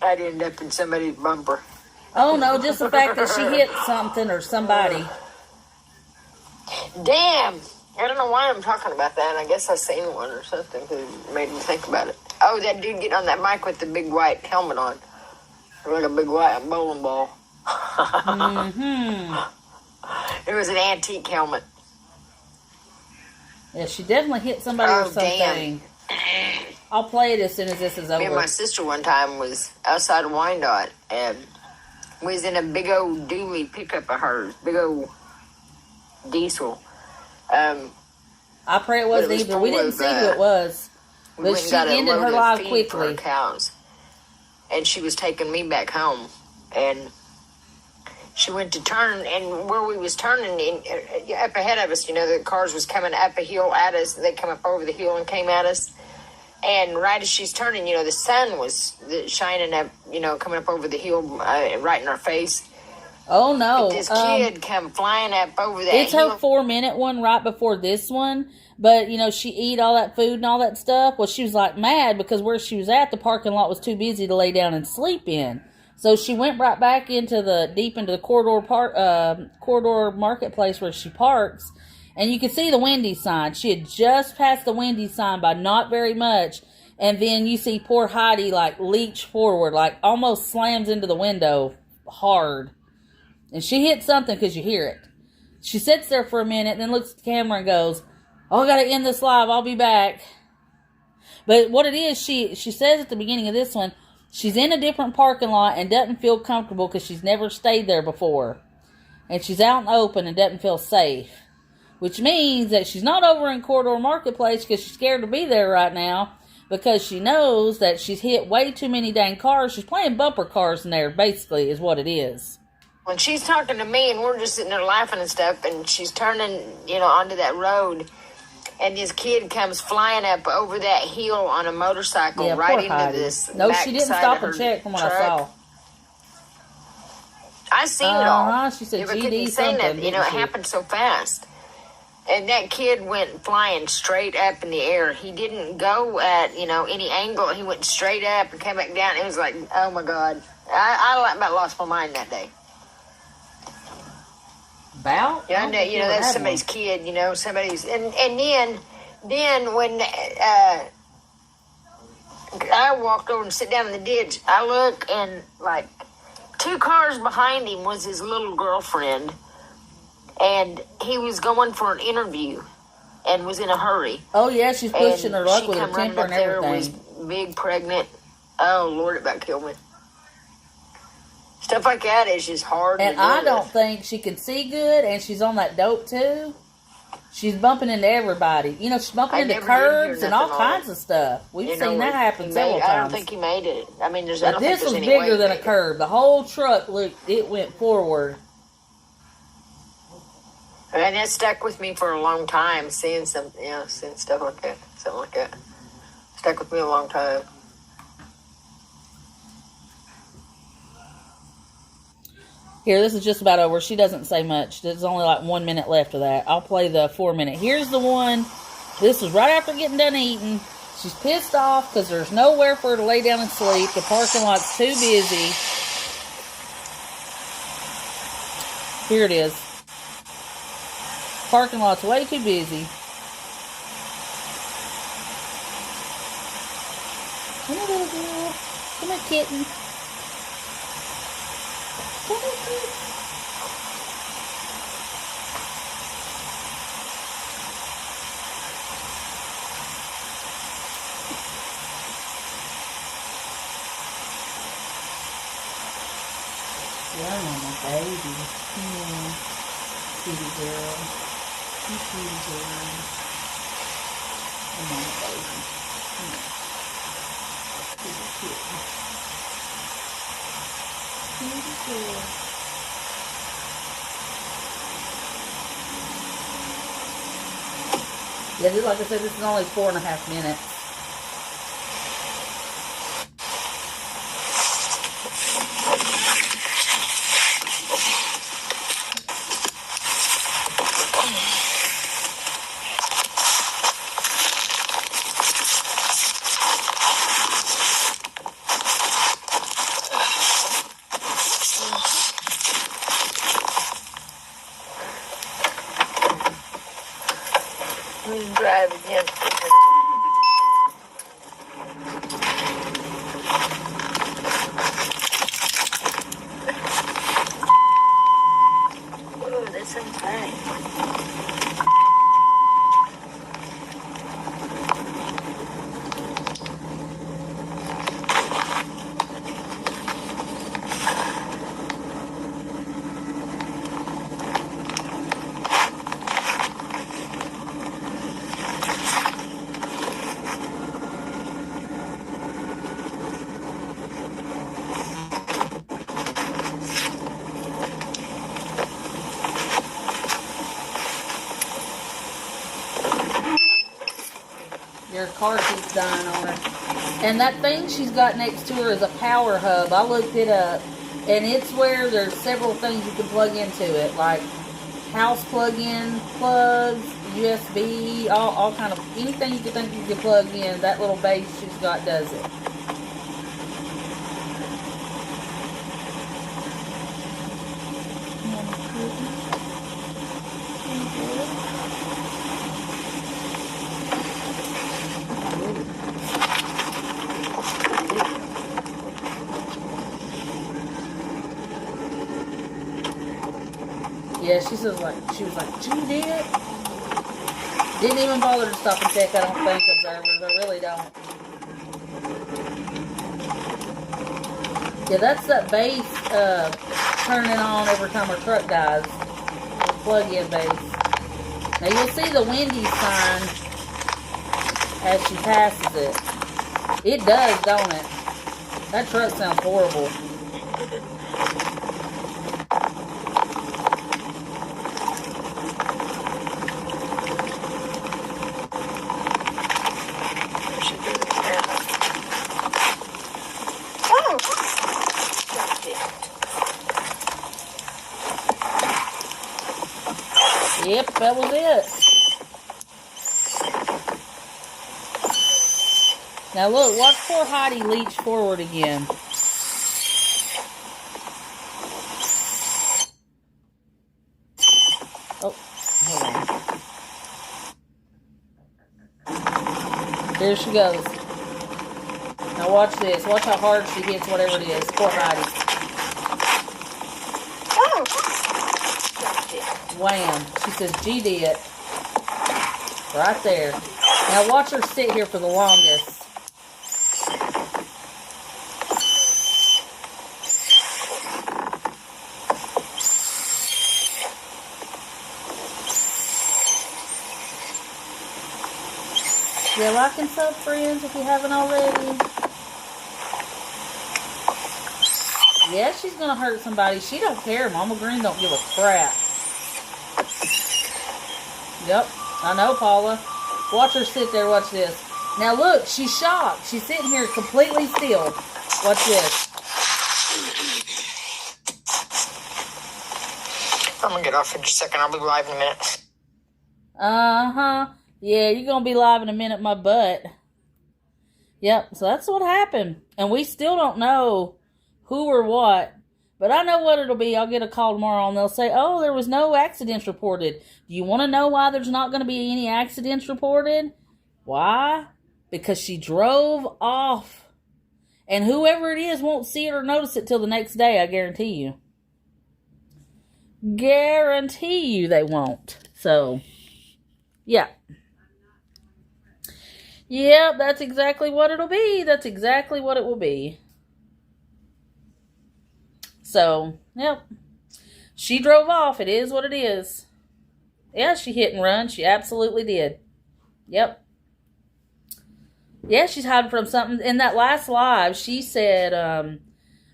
Speaker 1: I'd end up in somebody's bumper.
Speaker 2: Oh, no, just the fact that she hit something or somebody.
Speaker 1: Damn. I don't know why I'm talking about that. I guess I seen one or something that made me think about it. Oh, that dude getting on that bike with the big white helmet on. Like a big white bowling ball.
Speaker 2: Mm-hmm.
Speaker 1: It was an antique helmet.
Speaker 2: Yeah, she definitely hit somebody or something.
Speaker 1: Damn.
Speaker 2: I'll play it as soon as this is over.
Speaker 1: Me and my sister one time was outside of Wyandotte, and we was in a big old dually pickup of hers, big old diesel.
Speaker 2: I pray it wasn't either. We didn't see who it was, but she ended her life quickly.
Speaker 1: Cows, and she was taking me back home, and she went to turn, and where we was turning, up ahead of us, you know, the cars was coming up a hill at us. They come up over the hill and came at us. And right as she's turning, you know, the sun was shining up, you know, coming up over the hill right in our face.
Speaker 2: Oh, no.
Speaker 1: But this kid come flying up over that
Speaker 2: It's
Speaker 1: hill.
Speaker 2: her 4-minute one right before this one. But, you know, she eat all that food and all that stuff. Well, she was, like, mad because where she was at, the parking lot was too busy to lay down and sleep in. So she went right back into the corridor marketplace where she parks, and you could see the Wendy's sign. She had just passed the Wendy's sign by not very much, and then you see poor Heidi like leech forward, like almost slams into the window hard, and she hit something because you hear it. She sits there for a minute, and then looks at the camera and goes, "Oh, I gotta end this live. I'll be back." But what it is, she says at the beginning of this one, she's in a different parking lot and doesn't feel comfortable because she's never stayed there before. And she's out in the open and doesn't feel safe. Which means that she's not over in Corridor Marketplace because she's scared to be there right now. Because she knows that she's hit way too many dang cars. She's playing bumper cars in there, basically, is what it is.
Speaker 1: When she's talking to me and we're just sitting there laughing and stuff, and she's turning, you know, onto that road, and this kid comes flying up over that hill on a motorcycle
Speaker 2: Yeah,
Speaker 1: right
Speaker 2: poor
Speaker 1: into
Speaker 2: Heidi.
Speaker 1: this.
Speaker 2: No, she didn't
Speaker 1: backside
Speaker 2: stop
Speaker 1: of
Speaker 2: and
Speaker 1: her
Speaker 2: check from what I
Speaker 1: truck.
Speaker 2: saw.
Speaker 1: I seen it all.
Speaker 2: She said
Speaker 1: Yeah, but
Speaker 2: GD
Speaker 1: couldn't say
Speaker 2: something,
Speaker 1: nothing. You know,
Speaker 2: didn't
Speaker 1: it
Speaker 2: she?
Speaker 1: happened so fast. And that kid went flying straight up in the air. He didn't go at, any angle. He went straight up and came back down. It was like, oh my God. I about lost my mind that day.
Speaker 2: About?
Speaker 1: Yeah,
Speaker 2: I don't think
Speaker 1: that's
Speaker 2: had
Speaker 1: somebody's
Speaker 2: one.
Speaker 1: kid, somebody's, and then when I walked over and sit down in the ditch, I look and like 2 cars behind him was his little girlfriend, and he was going for an interview and was in a hurry.
Speaker 2: Oh, yeah, she's pushing
Speaker 1: And
Speaker 2: her luck
Speaker 1: she
Speaker 2: with her
Speaker 1: come running
Speaker 2: temper
Speaker 1: up
Speaker 2: and
Speaker 1: there,
Speaker 2: everything.
Speaker 1: was big, pregnant. Oh, Lord, it about killed me. Stuff like that is just hard
Speaker 2: And
Speaker 1: to deal
Speaker 2: I don't
Speaker 1: with.
Speaker 2: think she can see good, and she's on that dope, too. She's bumping into everybody. She's bumping
Speaker 1: I
Speaker 2: into
Speaker 1: never did hear
Speaker 2: curbs and all
Speaker 1: nothing on
Speaker 2: kinds of stuff. We've
Speaker 1: You know,
Speaker 2: seen that happen
Speaker 1: he
Speaker 2: several
Speaker 1: made- I don't
Speaker 2: times.
Speaker 1: think he made it. I mean, I
Speaker 2: But
Speaker 1: don't think
Speaker 2: this
Speaker 1: there's
Speaker 2: was
Speaker 1: any way
Speaker 2: bigger
Speaker 1: he
Speaker 2: than a
Speaker 1: made it.
Speaker 2: curb. The whole truck, it went forward.
Speaker 1: And that stuck with me for a long time, seeing stuff like that, something like that. Stuck with me a long time.
Speaker 2: Here, this is just about over. She doesn't say much. There's only like 1 minute left of that. I'll play the 4 minute. Here's the one. This was right after getting done eating. She's pissed off because there's nowhere for her to lay down and sleep. The parking lot's too busy. Here it is. Parking lot's way too busy. Come here, little girl. Come here, kitten. Come here, kitten. Yeah, my baby. Yeah. Cutie girl. You cutie girl. Come on, baby. Come on. Cutie kitten. Cutie girl. Yeah, just like I said, this is only 4.5 minutes.
Speaker 1: I'm gonna drive again. Oh, that sounds nice.
Speaker 2: Your car keeps dying on her. And that thing she's got next to her is a power hub. I looked it up. And it's where there's several things you can plug into it. Like house plug-in plugs, USB, all kind of, anything you can think you can plug in, that little base she's got does it. Yeah, she was like, you did? Didn't even bother to stop and check, I don't think, observers. I really don't. Yeah, that's that base turning on every time her truck dies. The plug-in base. Now you'll see the Wendy's sign as she passes it. It does, don't it? That truck sounds horrible. That was it. Now look, watch poor Heidi leech forward again. Oh, hold on. Here she goes. Now watch this. Watch how hard she hits whatever it is. Poor Heidi. Wham. She says, G did. Right there. Now watch her sit here for the longest. Yeah, like and sub, friends, if you haven't already. Yeah, she's gonna hurt somebody. She don't care. Mama Green don't give a crap. Yep, I know, Paula. Watch her sit there. Watch this. Now look, she's shocked. She's sitting here completely still. Watch this.
Speaker 1: I'm gonna get off in just a second. I'll be live in a minute.
Speaker 2: Uh-huh. Yeah, you're gonna be live in a minute, my butt. Yep, so that's what happened. And we still don't know who or what. But I know what it'll be. I'll get a call tomorrow and they'll say, oh, there was no accidents reported. Do you want to know why there's not going to be any accidents reported? Why? Because she drove off. And whoever it is won't see it or notice it till the next day, I guarantee you. Guarantee you they won't. So, yeah. Yep, that's exactly what it'll be. That's exactly what it will be. So, yep. She drove off. It is what it is. Yeah, she hit and run. She absolutely did. Yep. Yeah, she's hiding from something. In that last live, she said,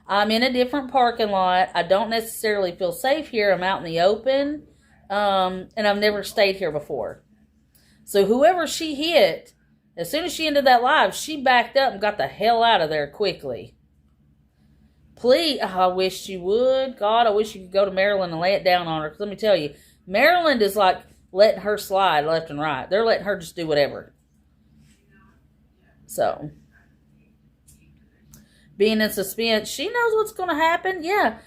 Speaker 2: I'm in a different parking lot. I don't necessarily feel safe here. I'm out in the open. And I've never stayed here before. So whoever she hit, as soon as she ended that live, she backed up and got the hell out of there quickly. Please, I wish you would. God, I wish you could go to Maryland and lay it down on her. Because let me tell you, Maryland is like letting her slide left and right. They're letting her just do whatever. So, being in suspense, she knows what's going to happen. Yeah.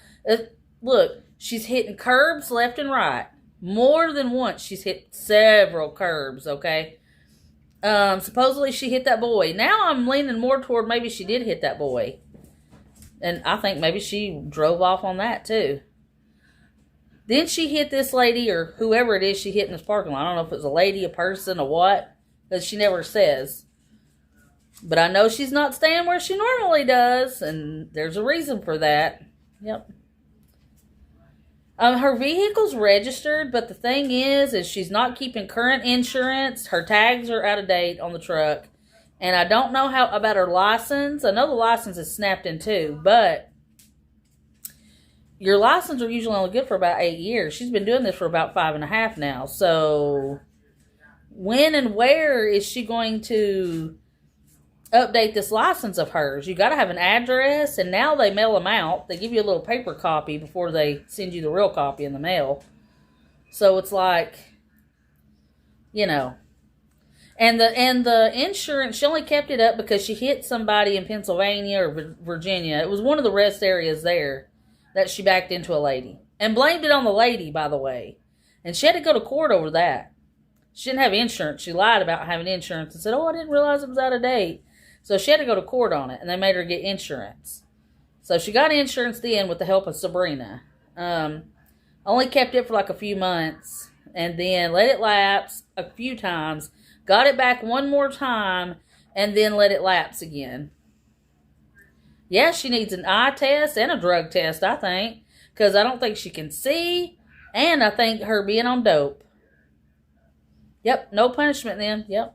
Speaker 2: Look, she's hitting curbs left and right. More than once, she's hit several curbs, okay? Supposedly she hit that boy. Now I'm leaning more toward maybe she did hit that boy. And I think maybe she drove off on that too. Then she hit this lady or whoever it is she hit in this parking lot. I don't know if it was a lady, a person, or what. Because she never says. But I know she's not staying where she normally does. And there's a reason for that. Yep. Her vehicle's registered. But the thing is she's not keeping current insurance. Her tags are out of date on the truck. And I don't know how about her license. I know the license is snapped in two, but your license are usually only good for about 8 years. She's been doing this for about 5.5 now. So when and where is she going to update this license of hers? You got to have an address, and now they mail them out. They give you a little paper copy before they send you the real copy in the mail. So it's like, you know. And the insurance, she only kept it up because she hit somebody in Pennsylvania or Virginia. It was one of the rest areas there that she backed into a lady. And blamed it on the lady, by the way. And she had to go to court over that. She didn't have insurance. She lied about having insurance and said, oh, I didn't realize it was out of date. So she had to go to court on it, and they made her get insurance. So she got insurance then with the help of Sabrina. Only kept it for like a few months, and then let it lapse a few times. Got it back one more time, and then let it lapse again. Yeah, she needs an eye test and a drug test, I think. Because I don't think she can see, and I think her being on dope. Yep, no punishment then. Yep.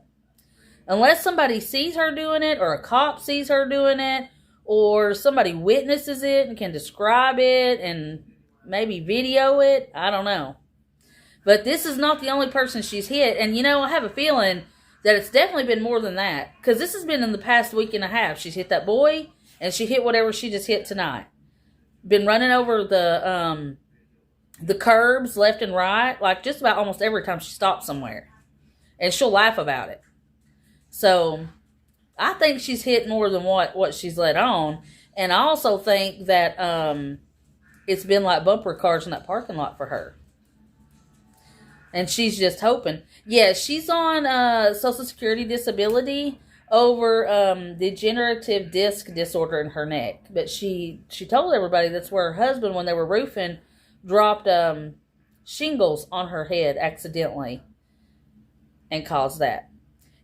Speaker 2: Unless somebody sees her doing it, or a cop sees her doing it, or somebody witnesses it and can describe it and maybe video it. I don't know. But this is not the only person she's hit. And, you know, I have a feeling that it's definitely been more than that. Because this has been in the past week and a half. She's hit that boy, and she hit whatever she just hit tonight. Been running over the the curbs left and right, like just about almost every time she stops somewhere. And she'll laugh about it. So I think she's hit more than what she's let on. And I also think that it's been like bumper cars in that parking lot for her. And she's just hoping. Yeah, she's on Social Security disability over degenerative disc disorder in her neck. But she told everybody that's where her husband, when they were roofing, dropped shingles on her head accidentally and caused that.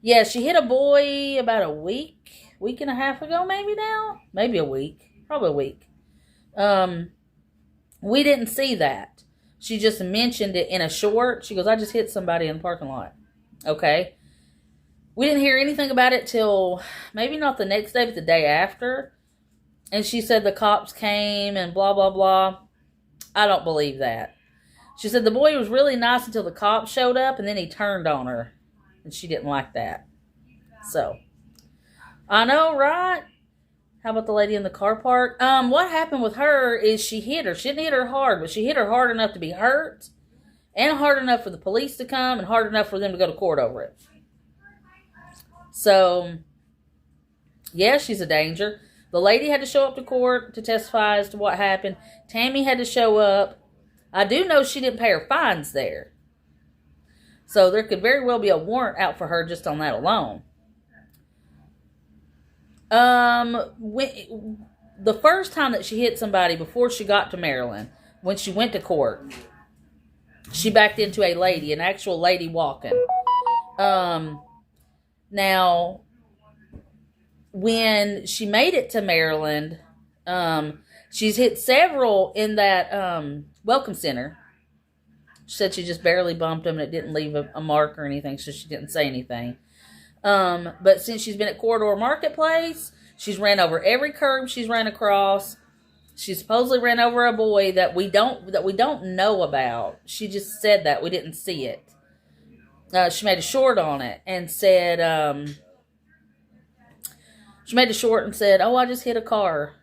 Speaker 2: Yeah, she hit a boy about a week and a half ago, maybe now. Maybe a week. Probably a week. We didn't see that. She just mentioned it in a short. She goes, I just hit somebody in the parking lot. Okay. We didn't hear anything about it till maybe not the next day, but the day after. And she said the cops came and blah, blah, blah. I don't believe that. She said the boy was really nice until the cops showed up and then he turned on her. And she didn't like that. So, I know, right? How about the lady in the car park? What happened with her is she hit her. She didn't hit her hard, but she hit her hard enough to be hurt. And hard enough for the police to come and hard enough for them to go to court over it. So, yeah, she's a danger. The lady had to show up to court to testify as to what happened. Tammy had to show up. I do know she didn't pay her fines there. So there could very well be a warrant out for her just on that alone. The first time that she hit somebody before she got to Maryland, when she went to court, she backed into a lady, an actual lady walking. Now, when she made it to Maryland, she's hit several in that welcome center. She said she just barely bumped them and it didn't leave a mark or anything, so she didn't say anything. But since she's been at Corridor Marketplace, she's ran over every curb she's ran across. She supposedly ran over a boy that we don't know about. She just said that. We didn't see it. She made a short on it and said, oh, I just hit a car.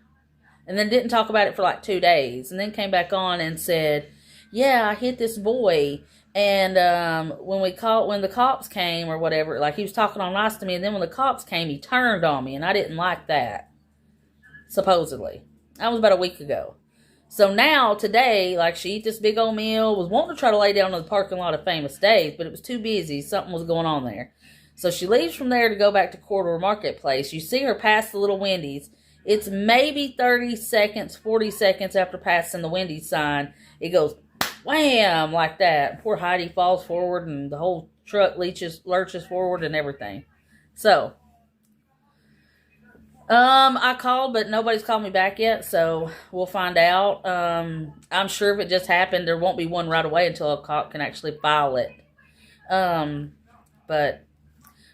Speaker 2: And then didn't talk about it for like 2 days. And then came back on and said, yeah, I hit this boy. And when the cops came or whatever, like he was talking all nice to me. And then when the cops came, he turned on me. And I didn't like that. Supposedly. That was about a week ago. So now, today, like she ate this big old meal, was wanting to try to lay down in the parking lot of Famous Days, but it was too busy. Something was going on there. So she leaves from there to go back to Corridor Marketplace. You see her pass the little Wendy's. It's maybe 30 seconds, 40 seconds after passing the Wendy's sign. It goes wham like that. Poor Heidi falls forward and the whole truck lurches forward and everything. So, I called, but nobody's called me back yet, so we'll find out. I'm sure if it just happened, there won't be one right away until a cop can actually file it. But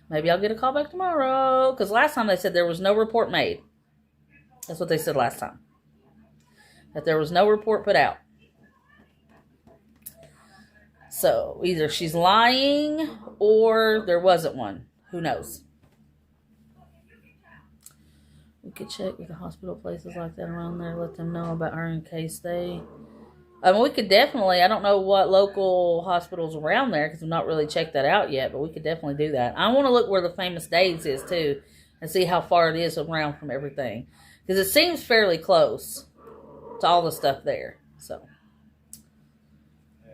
Speaker 2: maybe I'll get a call back tomorrow, because last time they said there was no report made. That's what they said last time. That there was no report put out. So, either she's lying, or there wasn't one. Who knows? We could check with the hospital places like that around there, let them know about her in case they... we could definitely, I don't know what local hospitals around there, because I've not really checked that out yet, but we could definitely do that. I want to look where the Famous Dave's is, too, and see how far it is around from everything. Because it seems fairly close to all the stuff there, so...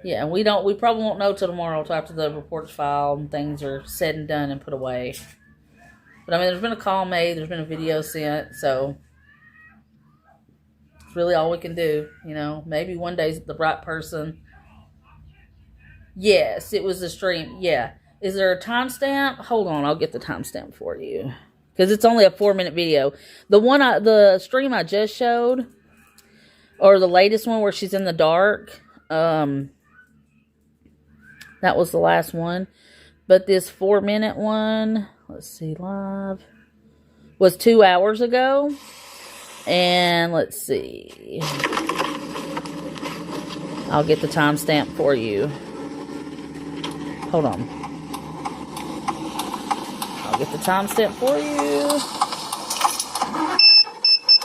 Speaker 2: Yeah, we probably won't know till tomorrow, till after the report's filed and things are said and done and put away. But, I mean, there's been a call made, there's been a video sent, so it's really all we can do, you know. Maybe one day's the right person. Yes, it was a stream, yeah. Is there a timestamp? Hold on, I'll get the timestamp for you. Because it's only a 4-minute video. The stream I just showed, or the latest one where she's in the dark, that was the last one. But this 4-minute one, let's see, live, was 2 hours ago. And let's see. I'll get the timestamp for you. Hold on. I'll get the timestamp for you.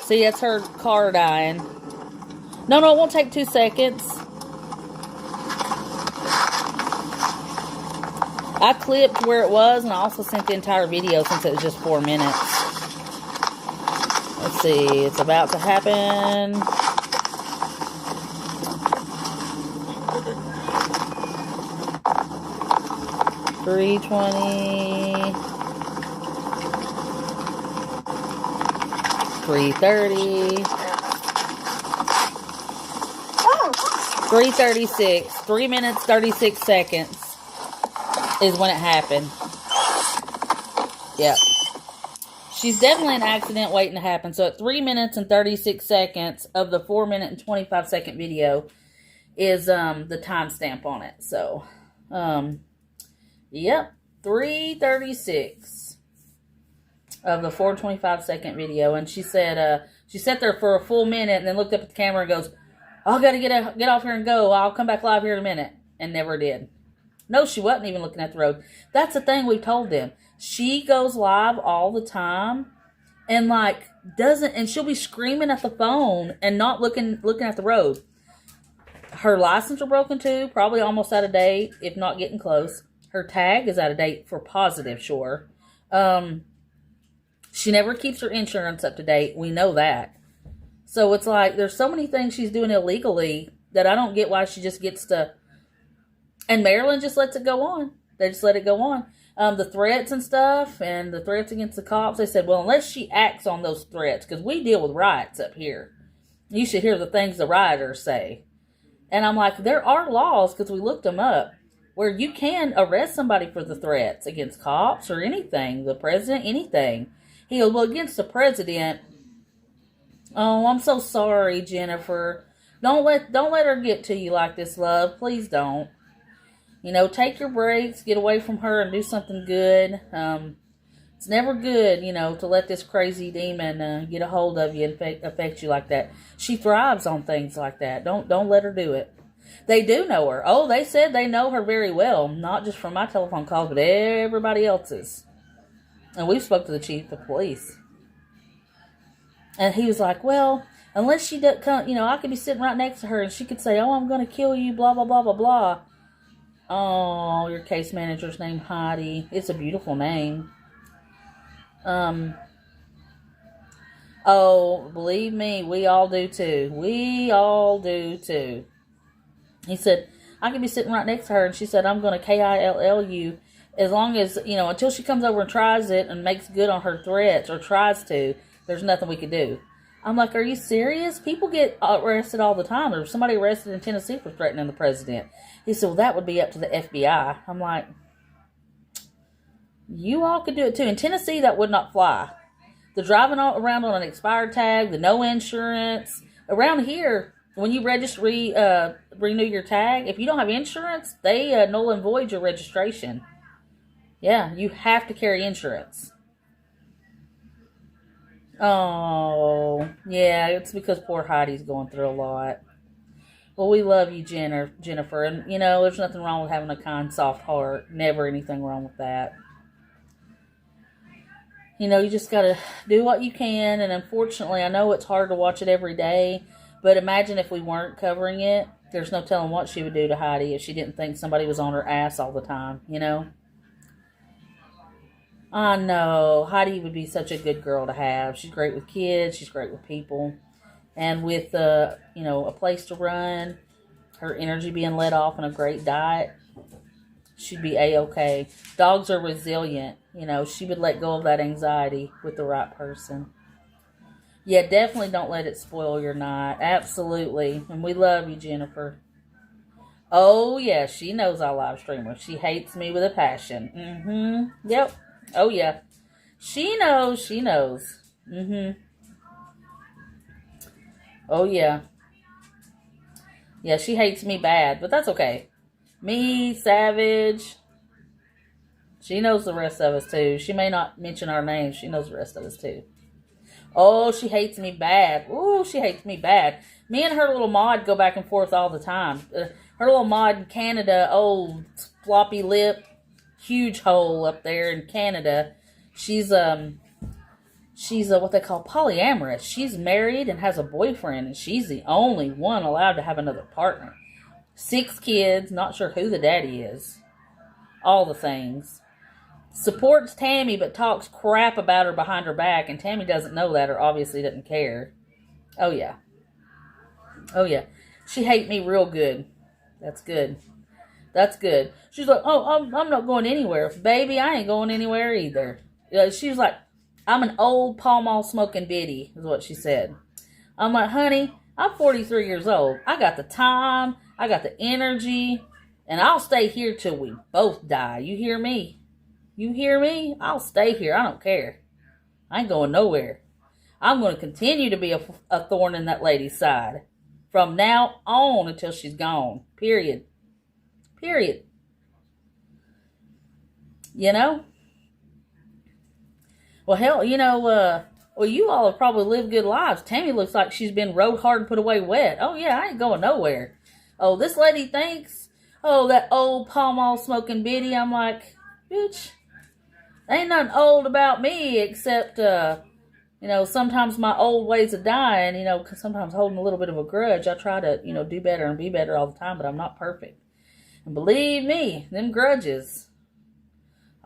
Speaker 2: See, that's her car dying. No, it won't take 2 seconds. I clipped where it was, and I also sent the entire video since it was just 4 minutes. Let's see. It's about to happen. $3.20. $3.30. $3.36. 3 minutes, 36 seconds is when it happened. Yep. She's definitely an accident waiting to happen. So at 3 minutes and 36 seconds of the 4 minute and 25 second video is the timestamp on it. So, yep. 3:36 of the 4:25 second video. And she said, she sat there for a full minute and then looked up at the camera and goes, I gotta get off here and go. I'll come back live here in a minute. And never did. No, she wasn't even looking at the road. That's the thing we told them. She goes live all the time and and she'll be screaming at the phone and not looking at the road. Her license are broken too, probably almost out of date, if not getting close. Her tag is out of date for positive, sure. She never keeps her insurance up to date. We know that. So it's like, there's so many things she's doing illegally that I don't get why she just gets to... And Maryland just lets it go on. They just let it go on. The threats and stuff, and the threats against the cops, they said, well, unless she acts on those threats, because we deal with riots up here. You should hear the things the rioters say. And I'm like, there are laws, because we looked them up, where you can arrest somebody for the threats against cops or anything, the president, anything. He goes, well, against the president... Oh, I'm so sorry, Jennifer. Don't let her get to you like this, love. Please don't. You know, take your breaks, get away from her, and do something good. It's never good, you know, to let this crazy demon get a hold of you and affect you like that. She thrives on things like that. Don't let her do it. They do know her. Oh, they said they know her very well, not just from my telephone calls, but everybody else's. And we've spoke to the chief of police. And he was like, well, unless she doesn't come, you know, I could be sitting right next to her and she could say, oh, I'm going to kill you, blah, blah, blah, blah, blah. Oh, your case manager's named Heidi. It's a beautiful name. Oh, believe me, we all do too. We all do too. He said, I could be sitting right next to her and she said, I'm going to kill you as long as, you know, until she comes over and tries it and makes good on her threats or tries to. There's nothing we could do. I'm like, are you serious? People get arrested all the time. There was somebody arrested in Tennessee for threatening the president. He said, well, that would be up to the FBI. I'm like, you all could do it too. In Tennessee, that would not fly. The driving around on an expired tag, the no insurance. Around here, when you renew your tag, if you don't have insurance, they null and void your registration. Yeah, you have to carry insurance. Oh, yeah, it's because poor Heidi's going through a lot. Well, we love you, Jennifer, and, you know, there's nothing wrong with having a kind, soft heart. Never anything wrong with that. You know, you just got to do what you can, and unfortunately, I know it's hard to watch it every day, but imagine if we weren't covering it. There's no telling what she would do to Heidi if she didn't think somebody was on her ass all the time, you know? I know. Heidi would be such a good girl to have. She's great with kids. She's great with people. And with, you know, a place to run, her energy being let off, and a great diet, she'd be A-okay. Dogs are resilient. You know, she would let go of that anxiety with the right person. Yeah, definitely don't let it spoil your night. Absolutely. And we love you, Jennifer. Oh, yeah, she knows I live stream her. She hates me with a passion. Mm-hmm. Yep. Oh, yeah. She knows. She knows. Mm-hmm. Oh, yeah. Yeah, she hates me bad, but that's okay. Me, Savage. She knows the rest of us, too. She may not mention our names. She knows the rest of us, too. Oh, she hates me bad. Ooh, she hates me bad. Me and her little mod go back and forth all the time. Her little mod in Canada, old floppy lip, huge hole up there in Canada. She's what they call polyamorous. She's married and has a boyfriend, and she's the only one allowed to have another partner. 6 kids, not sure who the daddy is. all the things. Supports Tammy, but talks crap about her behind her back, and Tammy doesn't know that or obviously doesn't care. Oh, yeah. Oh, yeah. She hate me real good. That's good. That's good. She's like, oh, I'm not going anywhere. Baby, I ain't going anywhere either. She was like, I'm an old Pall Mall smoking biddy, is what she said. I'm like, honey, I'm 43 years old. I got the time. I got the energy. And I'll stay here till we both die. You hear me? You hear me? I'll stay here. I don't care. I ain't going nowhere. I'm going to continue to be a thorn in that lady's side. From now on until she's gone. Period. Period. You know? Well, hell, you know, well, you all have probably lived good lives. Tammy looks like she's been rode hard and put away wet. Oh, yeah, I ain't going nowhere. Oh, this lady thinks, oh, that old Pall Mall smoking biddy. I'm like, bitch, ain't nothing old about me except, you know, sometimes my old ways of dying, you know, 'cause sometimes holding a little bit of a grudge. I try to, you know, do better and be better all the time, but I'm not perfect. And believe me, them grudges,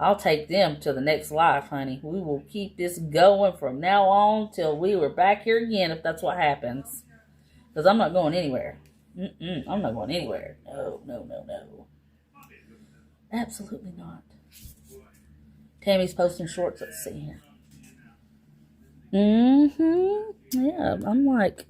Speaker 2: I'll take them to the next life, honey. We will keep this going from now on till we were back here again, if that's what happens. Because I'm not going anywhere. I'm not going anywhere. No, no, no, no. Absolutely not. Tammy's posting shorts. Let's see here. Yeah, I'm like,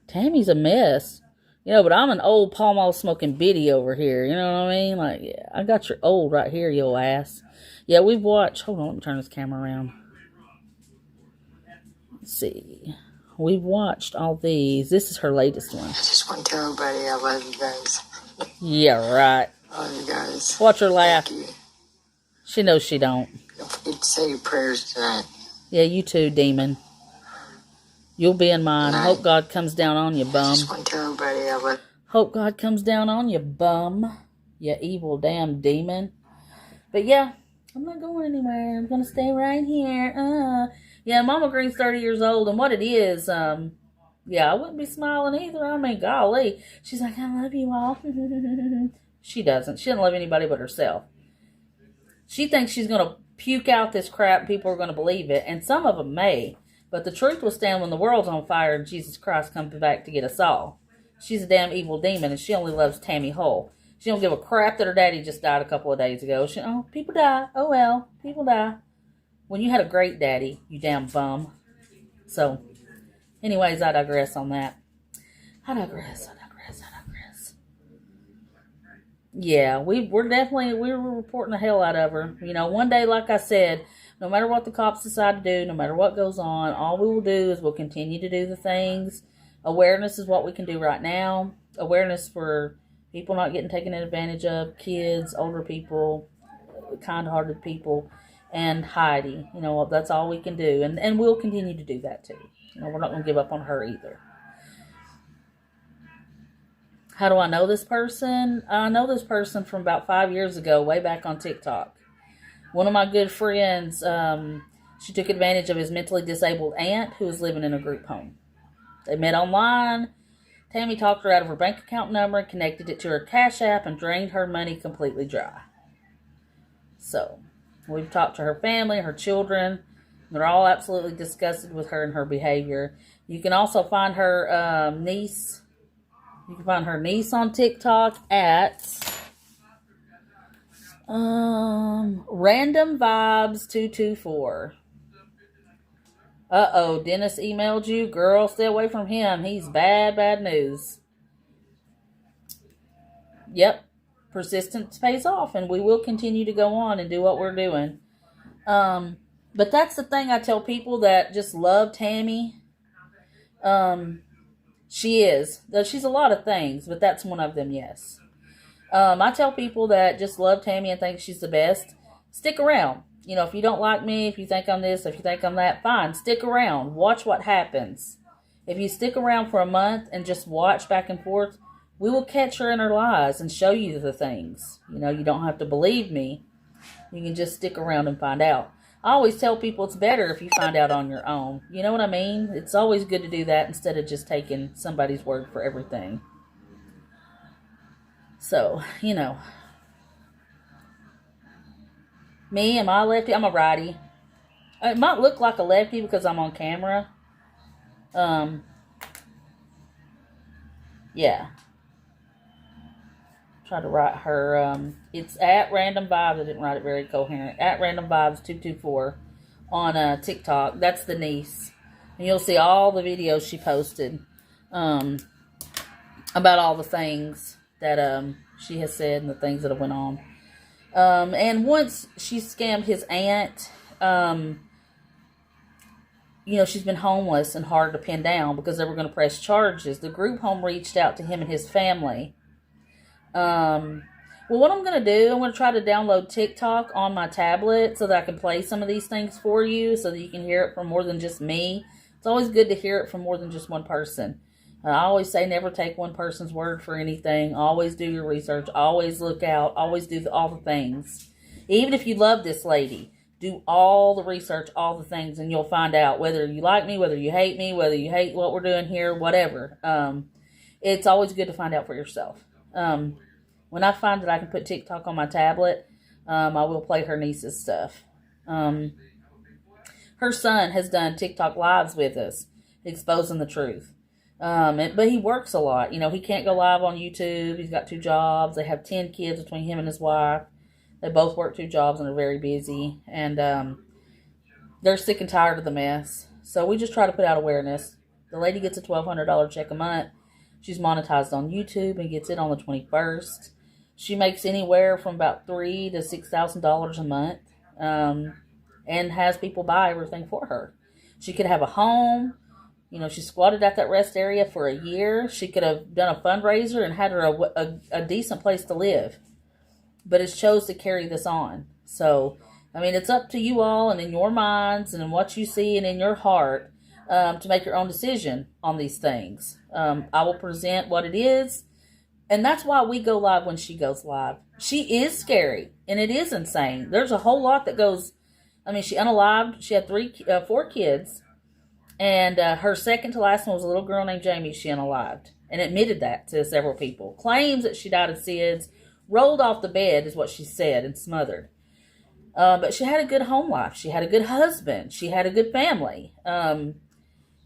Speaker 2: Tammy's a mess. You know, but I'm an old Pall Mall smoking biddy over here. You know what I mean? Like, yeah, I got your old right here, yo ass. Yeah, we've watched. Hold on, let me turn this camera around. Let's see. We've watched all these. This is her latest one.
Speaker 1: I just want to tell everybody I love you guys.
Speaker 2: Yeah, right.
Speaker 1: I love you guys.
Speaker 2: Watch her laugh.
Speaker 1: Thank you.
Speaker 2: She knows she don't.
Speaker 1: Don't forget to say your prayers tonight.
Speaker 2: Yeah, you too, demon. You'll be in mine. Hope God comes down on you, bum.
Speaker 1: I just want to tell everybody I love.
Speaker 2: Hope God comes down on you, bum. You evil damn demon. But yeah, I'm not going anywhere. I'm going to stay right here. Yeah, Mama Green's 30 years old, and what it is, yeah, I wouldn't be smiling either. I mean, golly. She's like, I love you all. She doesn't. She doesn't love anybody but herself. She thinks she's going to puke out this crap. People are going to believe it, and some of them may. But the truth will stand when the world's on fire and Jesus Christ comes back to get us all. She's a damn evil demon, and she only loves Tammy Hull. She don't give a crap that her daddy just died a couple of days ago. Oh, people die. Oh, well, people die. When you had a great daddy, you damn bum. So, anyways, I digress on that. I digress. Yeah, we're reporting the hell out of her. You know, one day, like I said, no matter what the cops decide to do, no matter what goes on, all we will do is we'll continue to do the things. Awareness is what we can do right now. Awareness for people not getting taken advantage of, kids, older people, kind-hearted people, and Heidi. You know, that's all we can do. And we'll continue to do that, too. You know, we're not going to give up on her either. How do I know this person? I know this person from about 5 years ago, way back on TikTok. One of my good friends, she took advantage of his mentally disabled aunt who was living in a group home. They met online. Tammy talked her out of her bank account number, connected it to her Cash App, and drained her money completely dry. So, we've talked to her family, her children. They're all absolutely disgusted with her and her behavior. You can also find her niece. You can find her niece on TikTok at Random Vibes 224. Uh-oh, Dennis emailed you. Girl, stay away from him. He's bad news. Yep. Persistence pays off, and we will continue to go on and do what we're doing. But that's the thing I tell people that just love Tammy. She is. She's a lot of things, but that's one of them, yes. I tell people that just love Tammy and think she's the best. Stick around. You know, if you don't like me, if you think I'm this, if you think I'm that, fine. Stick around. Watch what happens. If you stick around for a month and just watch back and forth, we will catch her in her lies and show you the things. You know, you don't have to believe me. You can just stick around and find out. I always tell people it's better if you find out on your own. You know what I mean? It's always good to do that instead of just taking somebody's word for everything. So, you know. Me, am I a lefty? I'm a righty. It might look like a lefty because I'm on camera. Yeah. Try to write her. It's at Random Vibes. I didn't write it very coherent. At Random Vibes 224 on TikTok. That's the niece. And you'll see all the videos she posted about all the things that she has said and the things that have went on. And once she scammed his aunt, she's been homeless and hard to pin down because they were going to press charges. The group home reached out to him and his family. Well, what I'm going to do, I'm going to try to download TikTok on my tablet so that I can play some of these things for you so that you can hear it from more than just me. It's always good to hear it from more than just one person. I always say never take one person's word for anything. Always do your research. Always look out. Always do all the things. Even if you love this lady, do all the research, all the things, and you'll find out whether you like me, whether you hate me, whether you hate what we're doing here, whatever. It's always good to find out for yourself. When I find that I can put TikTok on my tablet, I will play her niece's stuff. Her son has done TikTok lives with us, exposing the truth. But he works a lot. He can't go live on YouTube. He's got 2 jobs. They have 10 kids between him and his wife. They both work 2 jobs and are very busy. And they're sick and tired of the mess. So we just try to put out awareness. The lady gets a $1,200 check a month. She's monetized on YouTube and gets it on the 21st. She makes anywhere from about $3,000 to $6,000 a month, and has people buy everything for her. She could have a home. She squatted at that rest area for a year. She could have done a fundraiser and had her a decent place to live, but it's chose to carry this on. So, it's up to you all and in your minds and in what you see and in your heart to make your own decision on these things. I will present what it is, and that's why we go live when she goes live. She is scary, and it is insane. There's a whole lot that goes. She unalived. She had 4 kids, and her second to last one was a little girl named Jamie. She unalived and admitted that to several people. Claims that she died of SIDS, rolled off the bed is what she said, and smothered. But she had a good home life. She had a good husband. She had a good family.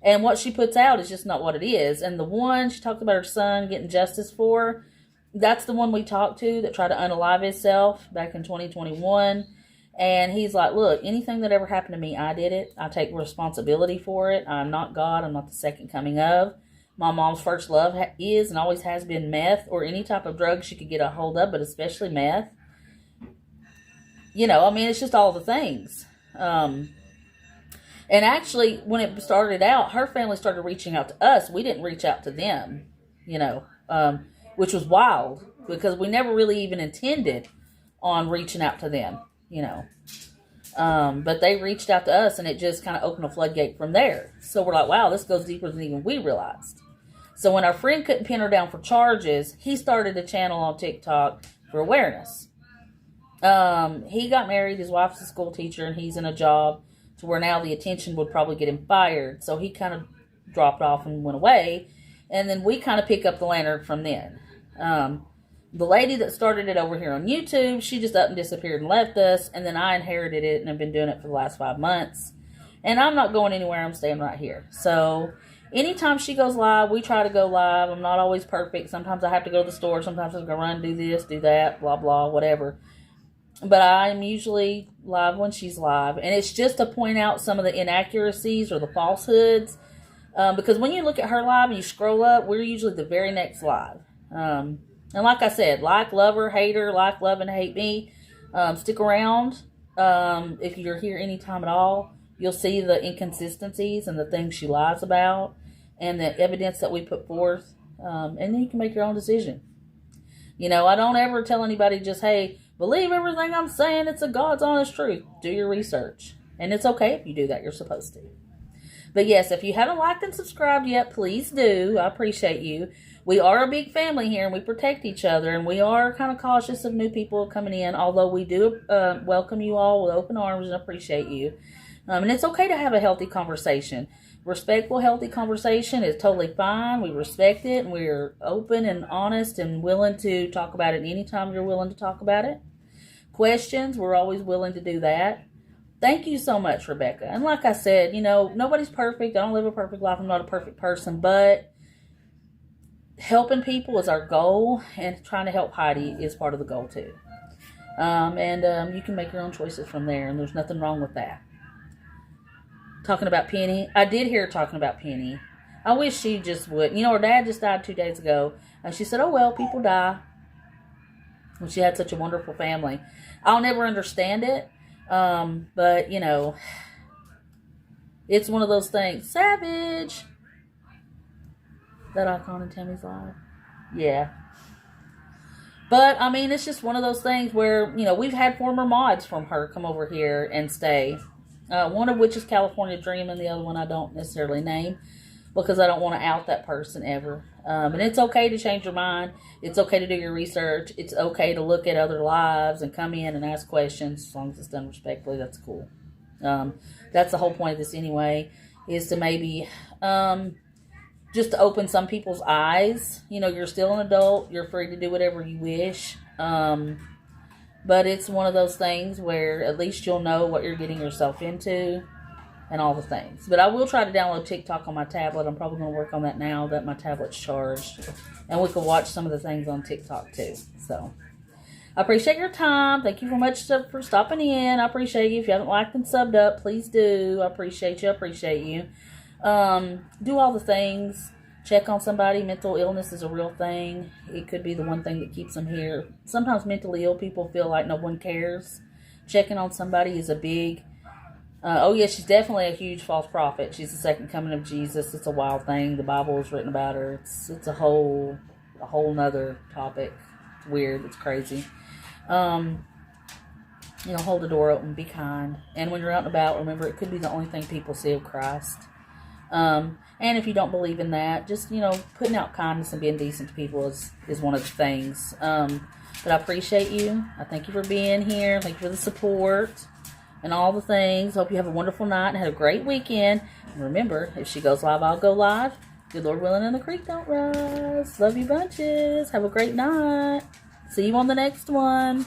Speaker 2: And what she puts out is just not what it is. And the one she talked about her son getting justice for, that's the one we talked to that tried to unalive himself back in 2021. And he's like, look, anything that ever happened to me, I did it. I take responsibility for it. I'm not God. I'm not the second coming of. My mom's first love is and always has been meth or any type of drug she could get a hold of, but especially meth. It's just all the things. And actually, when it started out, her family started reaching out to us. We didn't reach out to them, which was wild because we never really even intended on reaching out to them, But they reached out to us, and it just kind of opened a floodgate from there. So we're like, wow, this goes deeper than even we realized. So when our friend couldn't pin her down for charges, he started a channel on TikTok for awareness. He got married. His wife's a school teacher, and he's in a job to where now the attention would probably get him fired. So he kind of dropped off and went away. And then we kind of pick up the lantern from then. The lady that started it over here on YouTube, she just up and disappeared and left us. And then I inherited it and have been doing it for the last 5 months. And I'm not going anywhere. I'm staying right here. So anytime she goes live, we try to go live. I'm not always perfect. Sometimes I have to go to the store. Sometimes I have to run, do this, do that, blah, blah, whatever. But I'm usually live when she's live. And it's just to point out some of the inaccuracies or the falsehoods. Because when you look at her live and you scroll up, we're usually the very next live. And like I said, like, love her, hate her, like, love, and hate me. Stick around. If you're here anytime at all, you'll see the inconsistencies and the things she lies about and the evidence that we put forth. And then you can make your own decision. I don't ever tell anybody just, hey, believe everything I'm saying. It's a God's honest truth. Do your research. And it's okay if you do that. You're supposed to. But yes, if you haven't liked and subscribed yet, please do. I appreciate you. We are a big family here, and we protect each other, and we are kind of cautious of new people coming in, although we do welcome you all with open arms and appreciate you. And it's okay to have a healthy conversation. Respectful, healthy conversation is totally fine. We respect it, and we're open and honest and willing to talk about it anytime you're willing to talk about it. questions, we're always willing to do that. Thank you so much, Rebecca. And like I said, nobody's perfect. I don't live a perfect life. I'm not a perfect person, but helping people is our goal, and trying to help Heidi is part of the goal too. And you can make your own choices from there, and there's nothing wrong with that. Talking about Penny, I did hear her talking about Penny. I wish she just would. Her dad just died 2 days ago, and she said, "Oh well, people die." When she had such a wonderful family, I'll never understand it. But it's one of those things. Savage. That icon in Tammy's life. Yeah. But, it's just one of those things where, we've had former mods from her come over here and stay. One of which is California Dream, and the other one I don't necessarily name, because I don't want to out that person ever. And it's okay to change your mind. It's okay to do your research. It's okay to look at other lives and come in and ask questions, as long as it's done respectfully. That's cool. That's the whole point of this anyway, is to maybe just to open some people's eyes. You're still an adult. You're free to do whatever you wish. But it's one of those things where at least you'll know what you're getting yourself into and all the things. But I will try to download TikTok on my tablet. I'm probably going to work on that now that my tablet's charged. And we can watch some of the things on TikTok too. So, I appreciate your time. Thank you very much for stopping in. I appreciate you. If you haven't liked and subbed up, please do. I appreciate you. Do all the things. Check on somebody. Mental illness is a real thing. It could be the one thing that keeps them here. Sometimes mentally ill people feel like no one cares. Checking on somebody is a big... she's definitely a huge false prophet. She's the second coming of Jesus. It's a wild thing. The Bible is written about her. It's a whole nother topic. It's weird. It's crazy. Hold the door open. Be kind. And when you're out and about, remember, it could be the only thing people see of Christ. And if you don't believe in that, just, putting out kindness and being decent to people is one of the things. But I appreciate you. I thank you for being here. Thank you for the support and all the things. Hope you have a wonderful night and have a great weekend. And remember, if she goes live, I'll go live. Good Lord willing, and the creek don't rise. Love you bunches. Have a great night. See you on the next one.